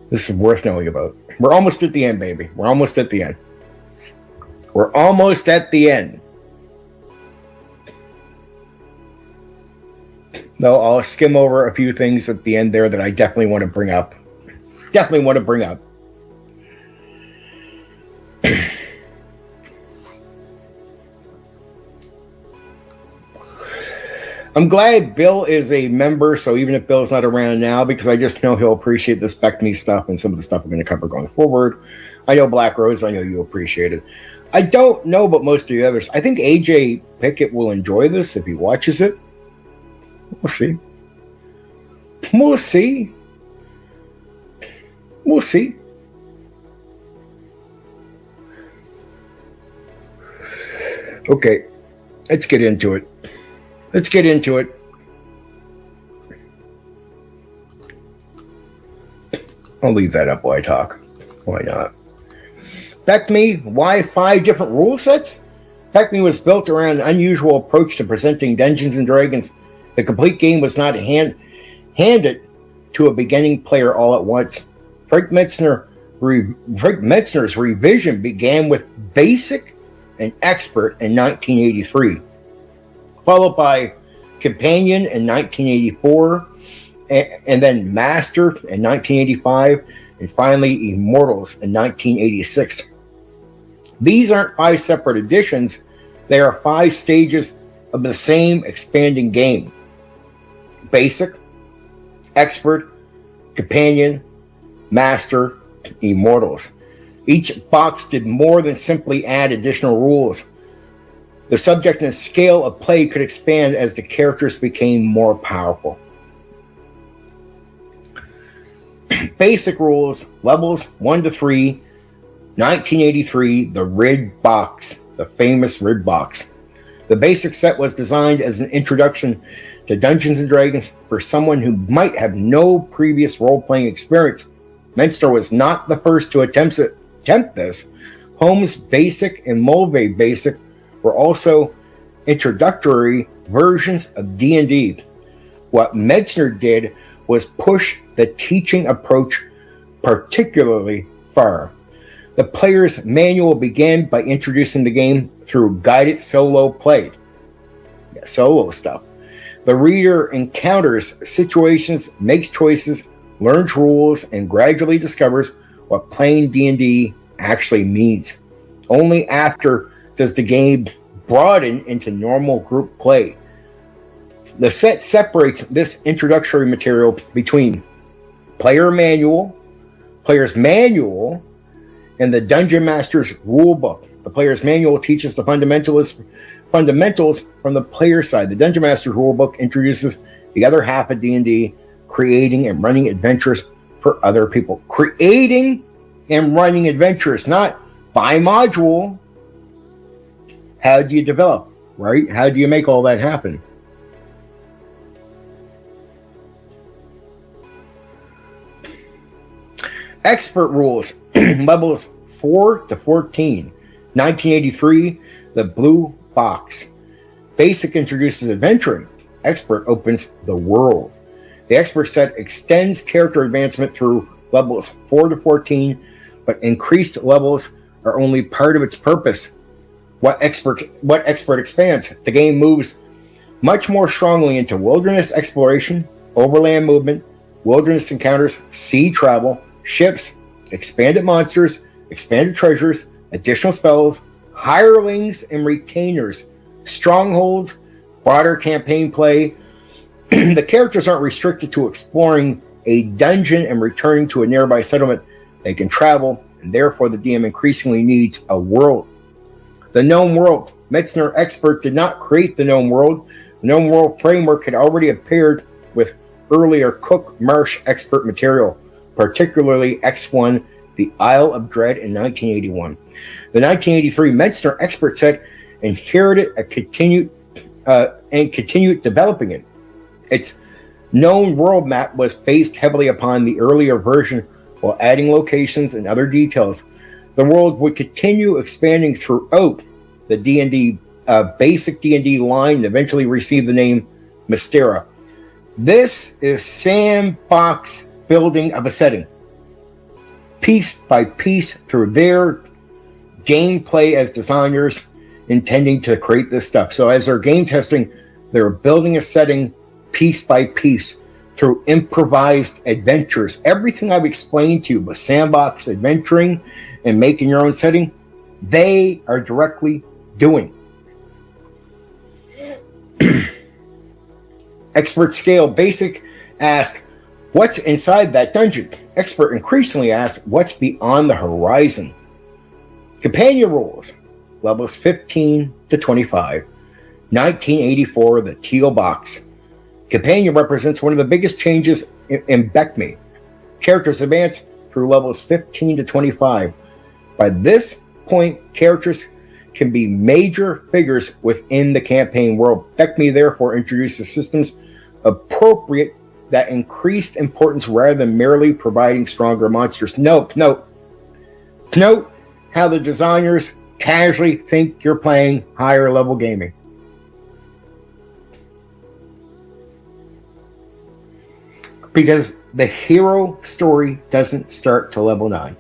This is worth knowing about. We're almost at the end, baby. We're almost at the end. We're almost at the end. Though I'll skim over a few things at the end there that I definitely want to bring up. I'm glad Bill is a member, so even if Bill's not around now, because I just know he'll appreciate this BECMI stuff and some of the stuff we're going to cover going forward. I know Black Rose, I know you appreciate it. I don't know about most of the others. I think AJ Pickett will enjoy this if he watches it. We'll see. We'll see. We'll see. Okay, let's get into it. I'll leave that up while I talk. Why not? BECMI, why 5 different rule sets? BECMI was built around an unusual approach to presenting Dungeons and Dragons. The complete game was not handed to a beginning player all at once. Frank Metzner's revision began with Basic and Expert in 1983, followed by Companion in 1984, and then Master in 1985, and finally Immortals in 1986. These aren't 5 separate editions, they are 5 stages of the same expanding game. Basic, Expert, Companion, Master, Immortals. Each box did more than simply add additional rules. The subject and scale of play could expand as the characters became more powerful. Basic rules, levels 1 to 3, 1983, the Red Box, the famous Red Box. The basic set was designed as an introduction to Dungeons and Dragons for someone who might have no previous role-playing experience. Metzner was not the first to attempt this. Holmes Basic and Mulvey Basic were also introductory versions of D&D. What Metzner did was push the teaching approach particularly far. The player's manual began by introducing the game through guided solo play. Yeah, solo stuff. The reader encounters situations, makes choices, learns rules, and gradually discovers what playing D&D actually means. Only after does the game broaden into normal group play. The set separates this introductory material between player's manual, and the Dungeon Master's rulebook. The player's manual teaches the fundamentals from the player side. The Dungeon Master's rulebook introduces the other half of D&D, creating and running adventures for other people. Creating and running adventures, not by module. How do you develop, right? How do you make all that happen? Expert rules, levels 4 to 14. 1983, the Blue Box. Basic introduces adventuring. Expert opens the world. The Expert set extends character advancement through levels 4 to 14, but increased levels are only part of its purpose. What Expert expands, the game moves much more strongly into wilderness exploration, overland movement, wilderness encounters, sea travel, ships, expanded monsters, expanded treasures, additional spells, hirelings and retainers, strongholds, broader campaign play. The characters aren't restricted to exploring a dungeon and returning to a nearby settlement. They can travel, and therefore the DM increasingly needs a world. The Gnome World. Metzner Expert did not create the Gnome World. The Gnome World framework had already appeared with earlier Cook Marsh Expert material, particularly X1, the Isle of Dread in 1981. The 1983 Metzner Expert set inherited and continued developing it. Its known world map was based heavily upon the earlier version while adding locations and other details. The world would continue expanding throughout the D&D basic D&D line and eventually receive the name Mystera. This is sandbox building of a setting, piece by piece through their gameplay as designers intending to create this stuff. So as they're game testing, they're building a setting piece by piece through improvised adventures. Everything I've explained to you about sandbox adventuring and making your own setting, they are directly doing. Expert scale. Basic asks, what's inside that dungeon? Expert increasingly asks, what's beyond the horizon? Companion rules. Levels 15 to 25. 1984, the teal box. Companion represents one of the biggest changes in BECMI. Characters advance through levels 15 to 25. By this point, characters can be major figures within the campaign world. BECMI therefore introduces systems appropriate that increased importance rather than merely providing stronger monsters. Note how the designers casually think you're playing higher level gaming. Because the hero story doesn't start till level 9.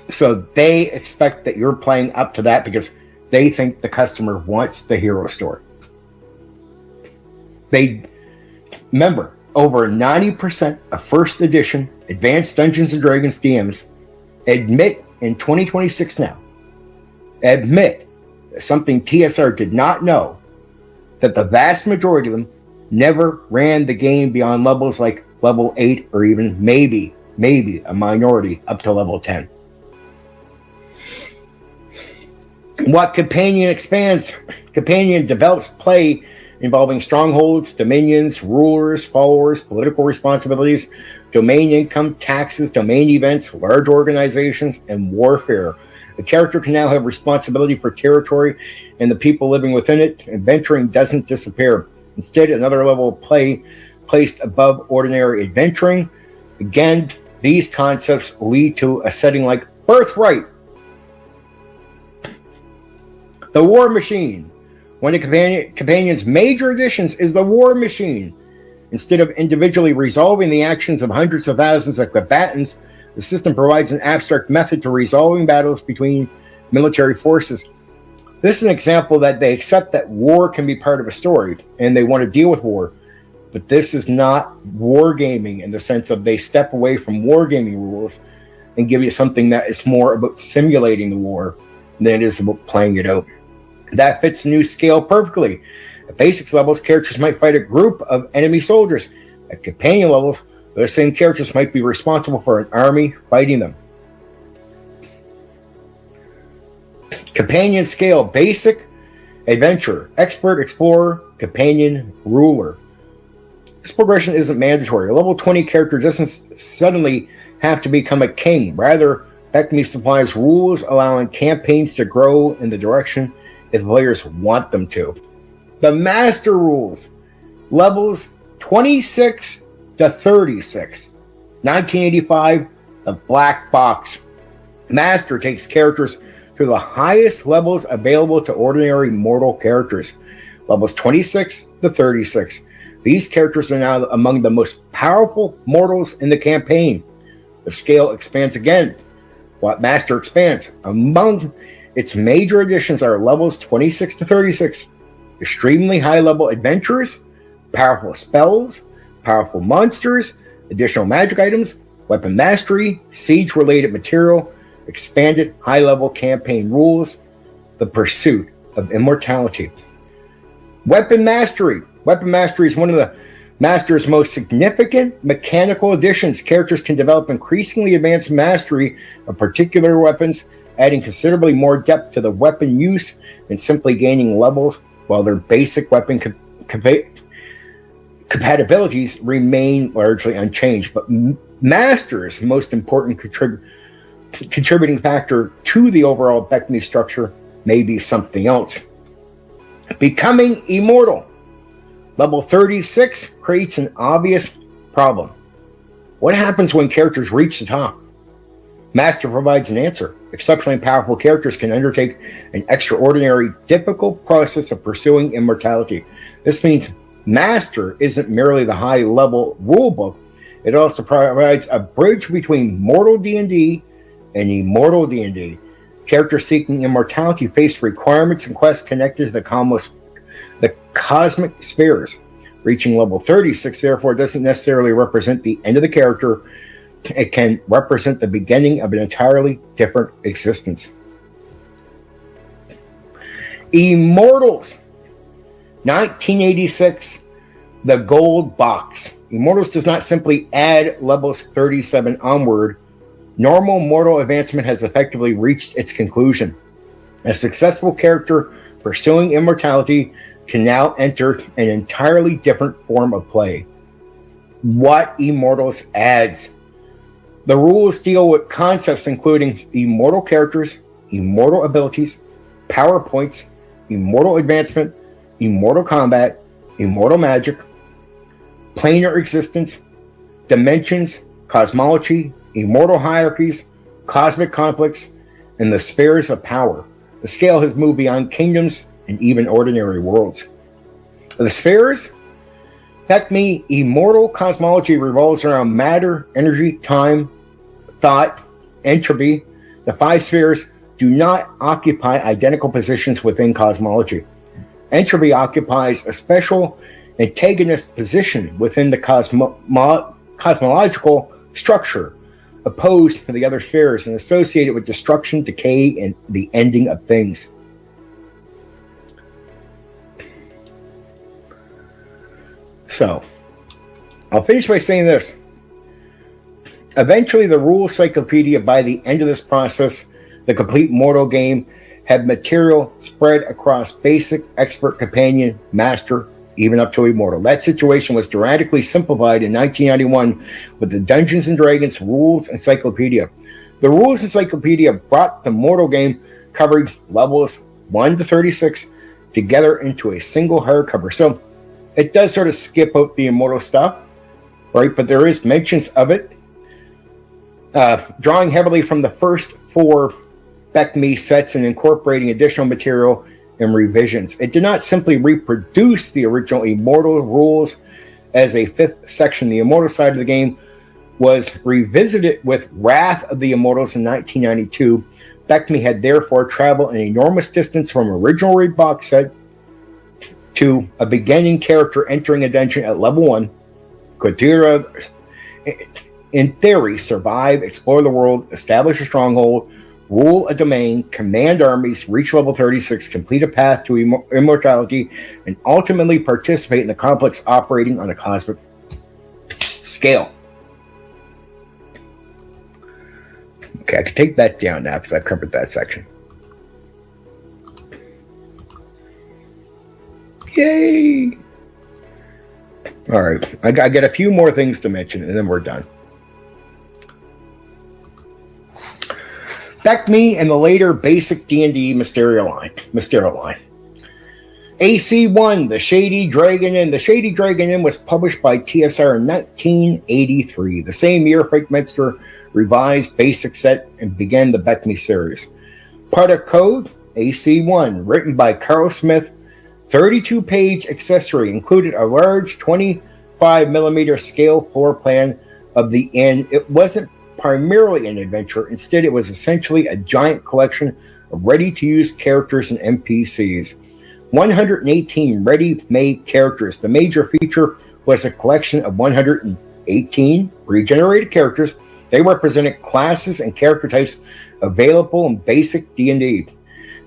So they expect that you're playing up to that because they think the customer wants the hero story. Remember, over 90% of first edition Advanced Dungeons and Dragons DMs admit in 2026 now, admit something TSR did not know, that the vast majority of them never ran the game beyond levels like level 8 or even maybe a minority up to level 10. What Companion expands? Companion develops play involving strongholds, dominions, rulers, followers, political responsibilities, domain income, taxes, domain events, large organizations, and warfare. The character can now have responsibility for territory and the people living within it. Adventuring doesn't disappear. Instead, another level of play placed above ordinary adventuring. Again, these concepts lead to a setting like Birthright. The War Machine. One of Companion's major additions is the War Machine. Instead of individually resolving the actions of hundreds of thousands of combatants, the system provides an abstract method to resolving battles between military forces. This is an example that they accept that war can be part of a story, and they want to deal with war. But this is not wargaming in the sense of they step away from wargaming rules and give you something that is more about simulating the war than it is about playing it out. That fits the new scale perfectly. At basics levels, characters might fight a group of enemy soldiers. At companion levels, those same characters might be responsible for an army fighting them. Companion scale: basic, adventure, expert, explorer, companion, ruler. This progression isn't mandatory. A level 20 character doesn't suddenly have to become a king. Rather, BECMI supplies rules allowing campaigns to grow in the direction if players want them to. The master rules: levels 26 to 36. 1985, the black box. Master takes characters to the highest levels available to ordinary mortal characters. Levels 26 to 36. These characters are now among the most powerful mortals in the campaign. The scale expands again. What Master expands? Among its major additions are levels 26 to 36. Extremely high level adventurers, powerful spells, powerful monsters, additional magic items, weapon mastery, siege related material, expanded high level campaign rules, the pursuit of immortality. Weapon mastery. Weapon mastery is one of the Master's most significant mechanical additions. Characters can develop increasingly advanced mastery of particular weapons, adding considerably more depth to the weapon use and simply gaining levels, while their basic weapon compatibilities remain largely unchanged. But Master's most important contributing factor to the overall BECMI structure may be something else. Becoming immortal. Level 36 creates an obvious problem. What happens when characters reach the top? Master provides an answer. Exceptionally powerful characters can undertake an extraordinary, difficult process of pursuing immortality. This means Master isn't merely the high-level rulebook. It also provides a bridge between mortal D&D and immortal D&D. Characters seeking immortality face requirements and quests connected to the The cosmic spheres. Reaching level 36, therefore, doesn't necessarily represent the end of the character. It can represent the beginning of an entirely different existence. Immortals. 1986, the gold box. Immortals does not simply add levels 37 onward. Normal mortal advancement has effectively reached its conclusion. A successful character pursuing immortality can now enter an entirely different form of play. What Immortals adds? The rules deal with concepts including immortal characters, immortal abilities, power points, immortal advancement, immortal combat, immortal magic, planar existence, dimensions, cosmology, immortal hierarchies, cosmic conflicts, and the spheres of power. The scale has moved beyond kingdoms and even ordinary worlds. The spheres? BECMI immortal cosmology revolves around matter, energy, time, thought, entropy. The 5 spheres do not occupy identical positions within cosmology. Entropy occupies a special antagonist position within the cosmological structure, opposed to the other spheres and associated with destruction, decay, and the ending of things. So, I'll finish by saying this. Eventually, the rule cyclopedia, by the end of this process, the complete mortal game, had material spread across basic, expert, companion, master, even up to immortal. That situation was dramatically simplified in 1991 with the Dungeons and Dragons Rules Encyclopedia. The Rules Encyclopedia brought the mortal game, covering levels 1 to 36, together into a single hardcover. So it does sort of skip out the immortal stuff, right? But there is mentions of it, drawing heavily from the first 4 BECMI sets and incorporating additional material and revisions. It did not simply reproduce the original immortal rules as a 5th section. The immortal side of the game was revisited with Wrath of the Immortals in 1992. BECMI had therefore traveled an enormous distance from original read box set to a beginning character entering a dungeon at level 1. Could, in theory, survive, explore the world, establish a stronghold, rule a domain, command armies, reach level 36, complete a path to immortality, and ultimately participate in the complex operating on a cosmic scale. Okay, I can take that down now because I've covered that section. Yay! All right, I got a few more things to mention, and then we're done. BECMI and the later basic D&D Mysterio line. AC1, The Shady Dragon Inn. The Shady Dragon Inn was published by TSR in 1983. The same year, Frank revised basic set and began the BECMI series. Product code, AC1, written by Carl Smith. 32-page accessory included a large 25mm scale floor plan of the inn. It wasn't primarily an adventure. Instead, it was essentially a giant collection of ready-to-use characters and NPCs. 118 ready-made characters. The major feature was a collection of 118 pre-generated characters. They represented classes and character types available in basic D&D.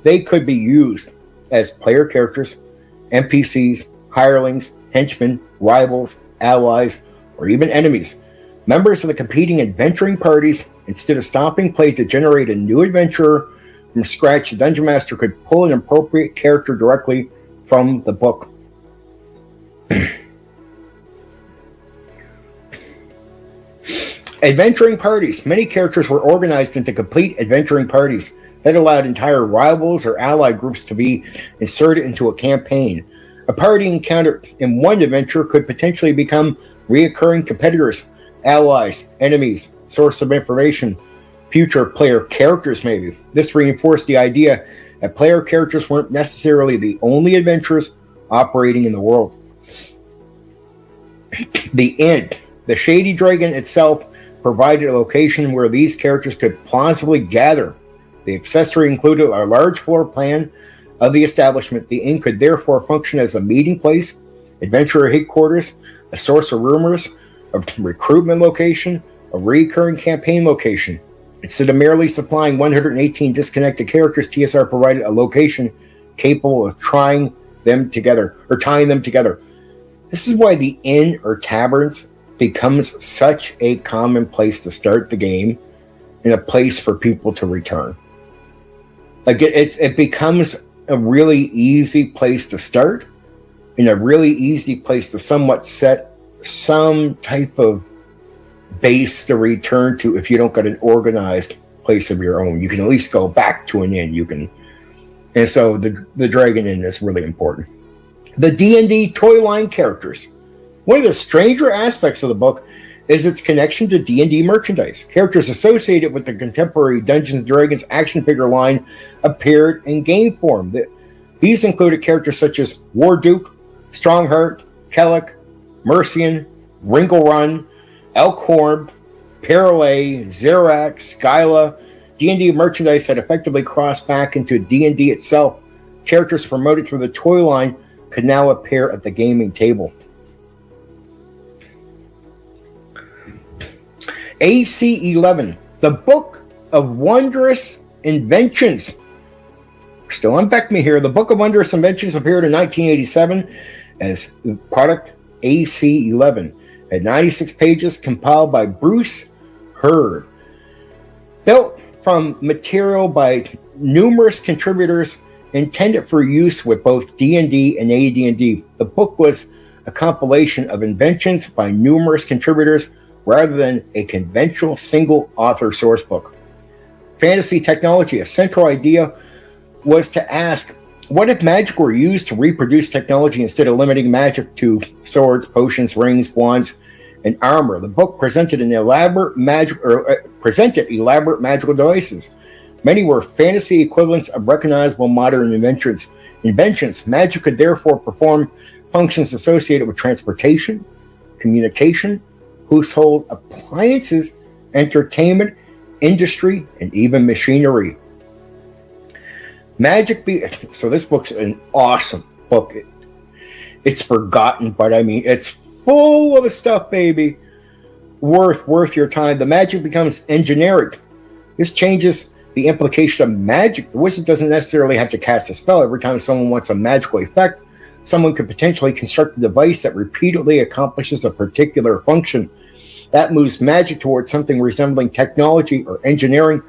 They could be used as player characters, NPCs, hirelings, henchmen, rivals, allies, or even enemies. Members of the competing adventuring parties, instead of stopping play to generate a new adventurer from scratch, the Dungeon Master could pull an appropriate character directly from the book. Adventuring parties. Many characters were organized into complete adventuring parties that allowed entire rivals or ally groups to be inserted into a campaign. A party encountered in one adventure could potentially become reoccurring competitors, allies, enemies, source of information, future player characters maybe. This reinforced the idea that player characters weren't necessarily the only adventurers operating in the world. The inn. The Shady Dragon itself provided a location where these characters could plausibly gather. The accessory included a large floor plan of the establishment. The inn could therefore function as a meeting place, adventurer headquarters, a source of rumors, a recruitment location, a recurring campaign location. Instead of merely supplying 118 disconnected characters, TSR provided a location capable of tying them together. This is why the inn or taverns becomes such a common place to start the game and a place for people to return. Like it becomes a really easy place to start and a really easy place to somewhat set some type of base to return to if you don't got an organized place of your own. You can at least go back to an inn. And so the Dragon Inn is really important. The D&D toy line characters. One of the stranger aspects of the book is its connection to D&D merchandise. Characters associated with the contemporary Dungeons & Dragons action figure line appeared in game form. These included characters such as Warduke, Strongheart, Kellic, Mercian, Ringle-Run, Elkhorn, Perlay, Zerak, Skyla. D&D merchandise had effectively crossed back into D&D itself. Characters promoted through the toy line could now appear at the gaming table. AC-11, the Book of Wondrous Inventions. We're still on BECMI here. The Book of Wondrous Inventions appeared in 1987 as product AC-11. At 96 pages, compiled by Bruce Hurd. Built from material by numerous contributors, intended for use with both D&D and AD&D. The book was a compilation of inventions by numerous contributors rather than a conventional single-author source book. Fantasy technology. A central idea was to ask, what if magic were used to reproduce technology instead of limiting magic to swords, potions, rings, wands, and armor? The book presented elaborate magical devices. Many were fantasy equivalents of recognizable modern inventions. Magic could therefore perform functions associated with transportation, communication, household appliances, entertainment, industry, and even machinery. So this book's an awesome book. It's forgotten, but I mean, it's full of stuff, baby. Worth your time. The magic becomes engineered. This changes the implication of magic. The wizard doesn't necessarily have to cast a spell every time someone wants a magical effect. Someone could potentially construct a device that repeatedly accomplishes a particular function. That moves magic towards something resembling technology or engineering,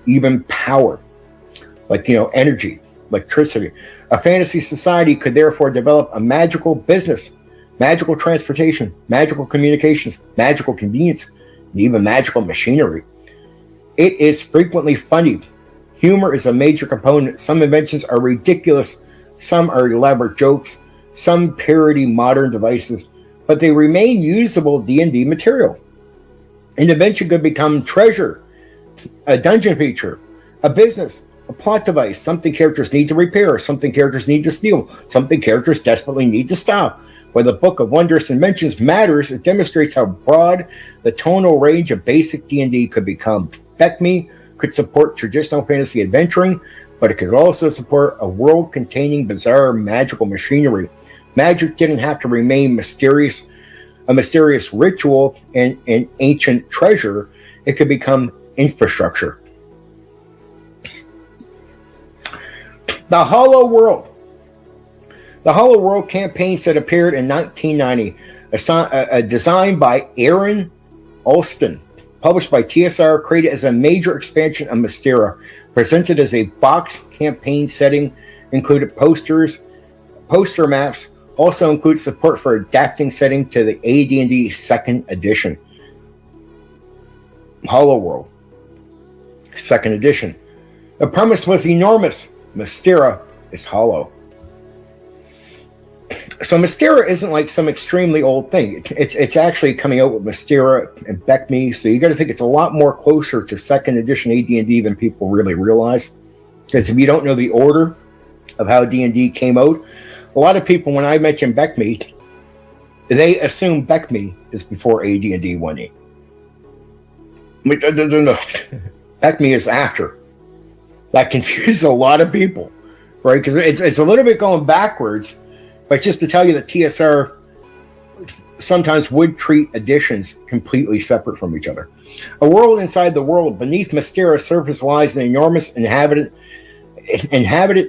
even power. Like, energy, electricity. A fantasy society could therefore develop a magical business, magical transportation, magical communications, magical convenience, and even magical machinery. It is frequently funny. Humor is a major component. Some inventions are ridiculous. Some are elaborate jokes. Some parody modern devices, but they remain usable D&D material. An invention could become treasure, a dungeon feature, a business, a plot device, something characters need to repair, something characters need to steal, something characters desperately need to stop. Where the Book of Wondrous Inventions matters, it demonstrates how broad the tonal range of basic D&D could become. BECMI could support traditional fantasy adventuring, but it could also support a world containing bizarre magical machinery. Magic didn't have to remain a mysterious ritual and an ancient treasure. It could become infrastructure. The Hollow World. The Hollow World campaign set appeared in 1990, designed by Aaron Alston, published by TSR, created as a major expansion of Mystera, presented as a box campaign setting, included poster maps, also includes support for adapting setting to the AD&D 2nd edition. Hollow World, 2nd edition. The premise was enormous. Mystera is hollow. So Mystera isn't like some extremely old thing. It's actually coming out with Mystera and BECMI, so you got to think it's a lot more closer to 2nd edition AD&D than people really realize. Because if you don't know the order of how D&D came out, a lot of people, when I mention BECMI, they assume BECMI is before AD&D 1E. No. BECMI is after. That confuses a lot of people. right? Because it's a little bit going backwards, but just to tell you that TSR sometimes would treat editions completely separate from each other. A world inside the world. Beneath Mystera's surface lies an enormous inhabited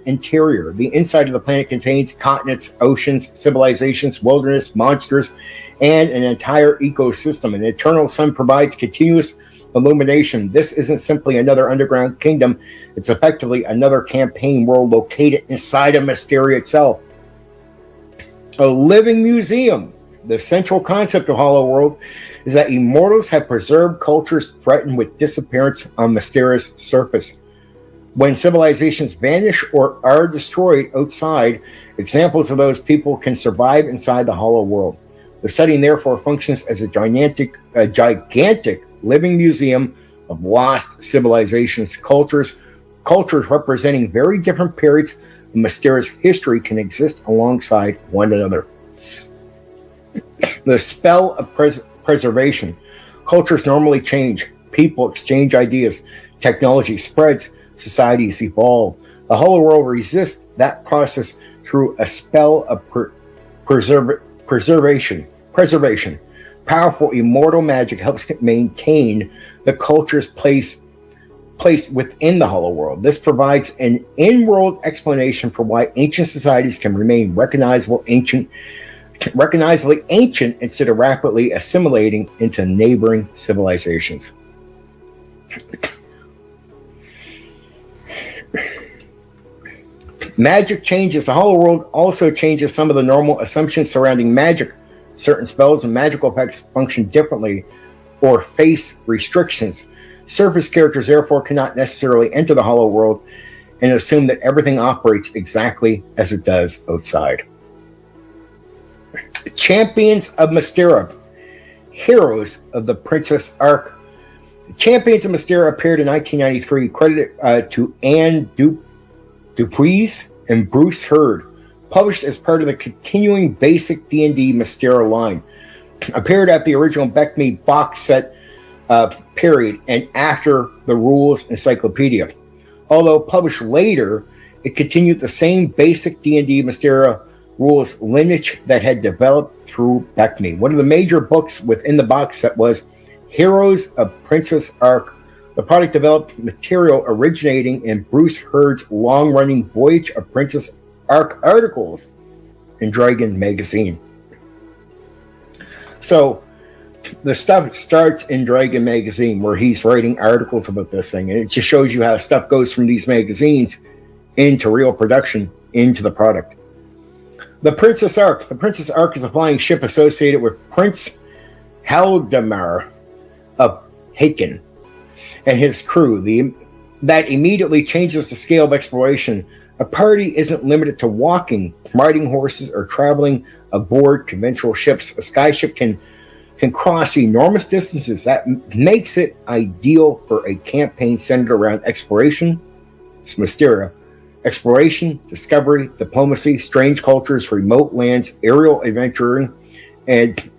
interior. The inside of the planet contains continents, oceans, civilizations, wilderness, monsters, and an entire ecosystem. An eternal sun provides continuous illumination. This isn't simply another underground kingdom. It's effectively another campaign world located inside of Mysteria itself. A living museum. The central concept of Hollow World is that immortals have preserved cultures threatened with disappearance on Mysteria's surface. When civilizations vanish or are destroyed outside, examples of those people can survive inside the Hollow World. The setting therefore functions as a gigantic living museum of lost civilizations. Cultures representing very different periods of Mysteria's history can exist alongside one another. The spell of preservation. Cultures normally change. People exchange ideas. Technology spreads. Societies evolve. The Hollow World resists that process through a spell of preservation. Powerful immortal magic helps maintain the culture's place within the Hollow World. This provides an in-world explanation for why ancient societies can remain recognizably ancient instead of rapidly assimilating into neighboring civilizations. Magic changes. The Hollow World also changes some of the normal assumptions surrounding magic. Certain spells and magical effects function differently or face restrictions. Surface characters therefore cannot necessarily enter the Hollow World and assume that everything operates exactly as it does outside. Champions of Mysteria. Heroes of the Princess Arc. The Champions of Mysteria appeared in 1993, credited to Anne Dupuis and Bruce Hurd, published as part of the continuing basic D&D Mysteria line. Appeared at the original BECMI box set period and after the Rules Encyclopedia. Although published later, it continued the same basic D&D Mysteria rules lineage that had developed through BECMI. One of the major books within the box set was Heroes of Princess Arc. The product developed material originating in Bruce Hurd's long-running Voyage of Princess Arc articles in Dragon magazine. So the stuff starts in Dragon magazine where he's writing articles about this thing, and it just shows you how stuff goes from these magazines into real production, into the product. The Princess Arc. The Princess Arc is a flying ship associated with Prince Haldemar of Haken and his crew. That immediately changes the scale of exploration. A party isn't limited to walking, riding horses, or traveling aboard conventional ships. A skyship can cross enormous distances. That makes it ideal for a campaign centered around exploration. It's Mysteria. Exploration, discovery, diplomacy, strange cultures, remote lands, aerial adventuring, and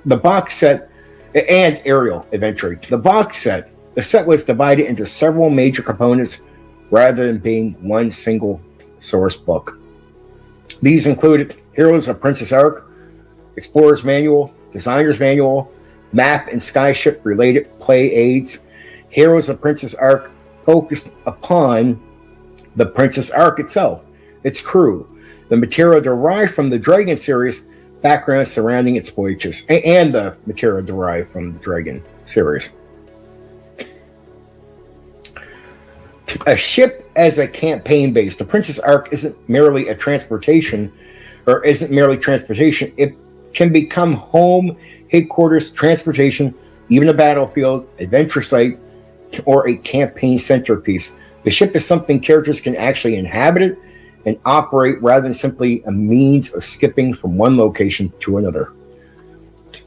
the box set, and aerial adventuring. The set was divided into several major components rather than being one single source book. These included Heroes of Princess Arc, Explorer's Manual, Designer's Manual, map and skyship related play aids. Heroes of Princess Arc focused upon the Princess Arc itself, its crew, the material derived from the Dragon series, background surrounding its voyages, and the material derived from the Dragon series. A ship as a campaign base. The Princess Arc isn't merely transportation. It can become home, headquarters, transportation, even a battlefield, adventure site, or a campaign centerpiece. The ship is something characters can actually inhabit it and operate rather than simply a means of skipping from one location to another.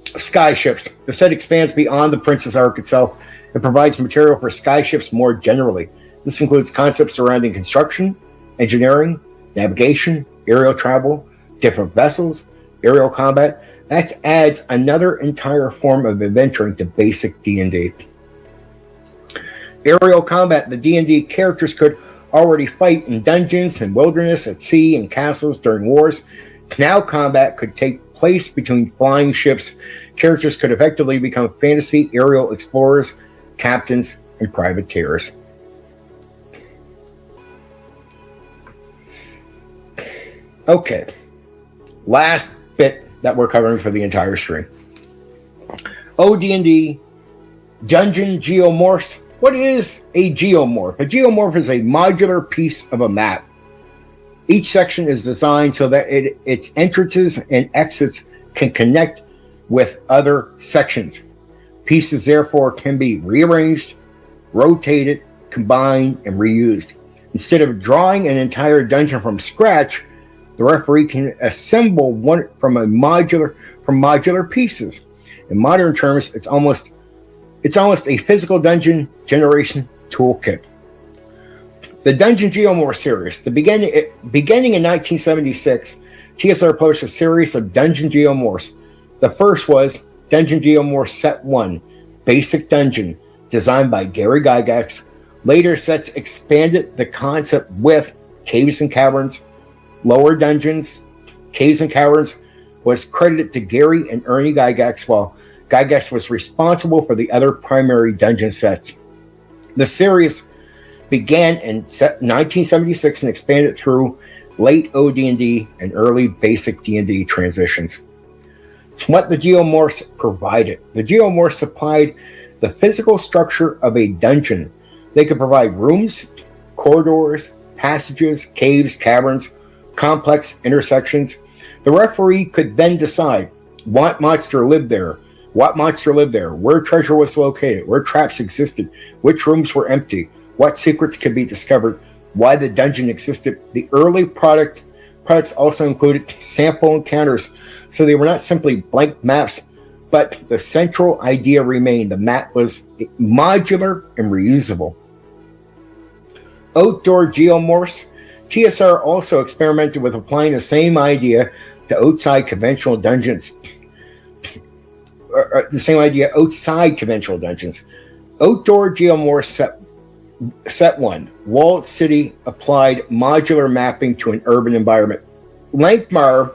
Skyships. The set expands beyond the Princess Arc itself and provides material for skyships more generally. This includes concepts surrounding construction, engineering, navigation, aerial travel, different vessels, aerial combat. That adds another entire form of adventuring to basic D&D. Aerial combat. The D&D characters could already fight in dungeons and wilderness, at sea, and castles during wars. Now combat could take place between flying ships. Characters could effectively become fantasy aerial explorers, captains, and privateers. Okay, last bit that we're covering for the entire stream. Od&d Dungeon Geomorphs. What is a geomorph? A geomorph is a modular piece of a map. Each section is designed so that its entrances and exits can connect with other sections. Pieces, therefore, can be rearranged, rotated, combined, and reused. Instead of drawing an entire dungeon from scratch, the referee can assemble one from modular pieces. In modern terms, it's almost a physical dungeon generation toolkit. The Dungeon Geomorph series. Beginning in 1976, TSR published a series of Dungeon Geomorphs. The first was Dungeon Geomorph Set 1, Basic Dungeon, designed by Gary Gygax. Later sets expanded the concept with Caves and Caverns, Lower Dungeons. Caves and Caverns was credited to Gary and Ernie Gygax, while Gygax was responsible for the other primary dungeon sets. The series began in 1976 and expanded through late OD&D and early basic D&D transitions. What the Geomorphs provided. The Geomorphs supplied the physical structure of a dungeon. They could provide rooms, corridors, passages, caves, caverns, complex intersections. The referee could then decide what monster lived there, where treasure was located, where traps existed, which rooms were empty, what secrets could be discovered, why the dungeon existed. The early products also included sample encounters, so they were not simply blank maps, but the central idea remained. The map was modular and reusable. Outdoor Geomorphs. TSR also experimented with applying the same idea to outside conventional dungeons. Outdoor Geomorphs Set 1, Walled City, applied modular mapping to an urban environment. Lankmar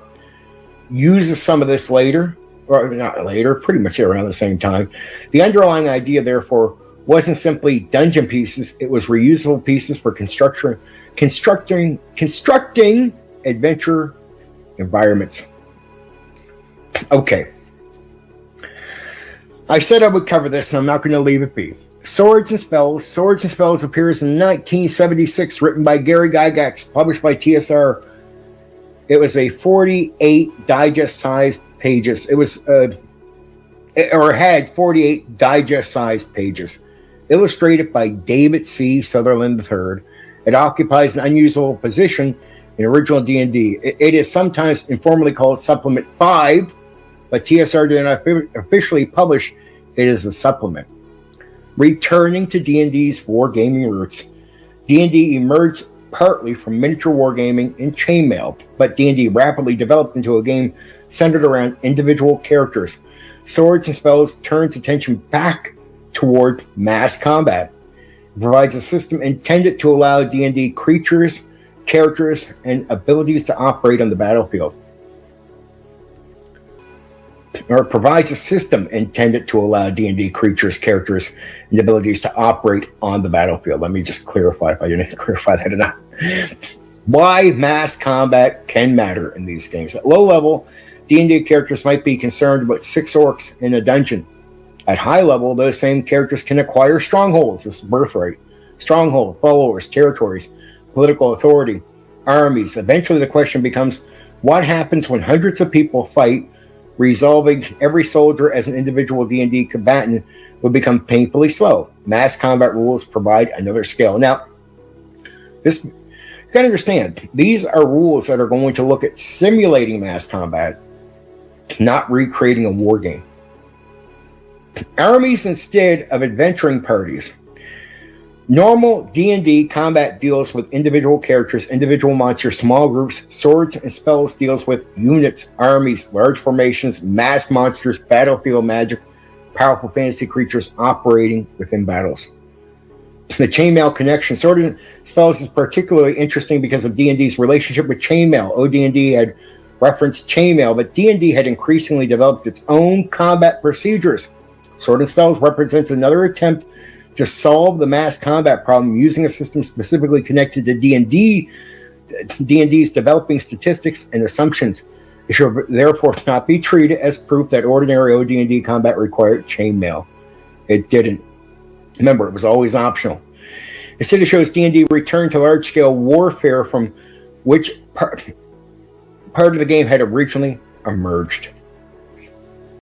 uses some of this later, or not later, pretty much around the same time. The underlying idea, therefore, wasn't simply dungeon pieces, it was reusable pieces for constructing adventure environments. Okay. I said I would cover this, and I'm not going to leave it be. Swords and Spells. Swords and Spells appears in 1976, written by Gary Gygax, published by TSR. It was a 48 digest-sized pages. It had 48 digest-sized pages. Illustrated by David C. Sutherland III. It occupies an unusual position in original D&D. It is sometimes informally called Supplement 5, but TSR did not officially publish it as a supplement. Returning to D&D's wargaming roots. D&D emerged partly from miniature wargaming and chainmail, but D&D rapidly developed into a game centered around individual characters. Swords and Spells turns attention back toward mass combat. It provides a system intended to allow D&D creatures, characters, and abilities to operate on the battlefield. Or it provides a system intended to allow D&D creatures, characters, and abilities to operate on the battlefield. Let me just clarify if I didn't clarify that enough. Why mass combat can matter in these games. At low level, D&D characters might be concerned about 6 orcs in a dungeon. At high level, those same characters can acquire strongholds. This is birthright. Stronghold, followers, territories, political authority, armies. Eventually the question becomes, what happens when hundreds of people fight? Resolving every soldier as an individual D&D combatant would become painfully slow. Mass combat rules provide another scale. Now, you can understand, these are rules that are going to look at simulating mass combat, not recreating a war game. Armies instead of adventuring parties. Normal D&D combat deals with individual characters, individual monsters, small groups. Swords and Spells deals with units, armies, large formations, mass monsters, battlefield magic, powerful fantasy creatures operating within battles. The chainmail connection. Sword and Spells is particularly interesting because of D&D's relationship with chainmail. Od&d had referenced chainmail, but D&D had increasingly developed its own combat procedures. Sword and Spells represents another attempt to solve the mass combat problem using a system specifically connected to D&D's developing statistics and assumptions. It should therefore not be treated as proof that ordinary OD&D combat required chainmail. It didn't. Remember, it was always optional. Instead, it shows D&D return to large-scale warfare from which part of the game had originally emerged.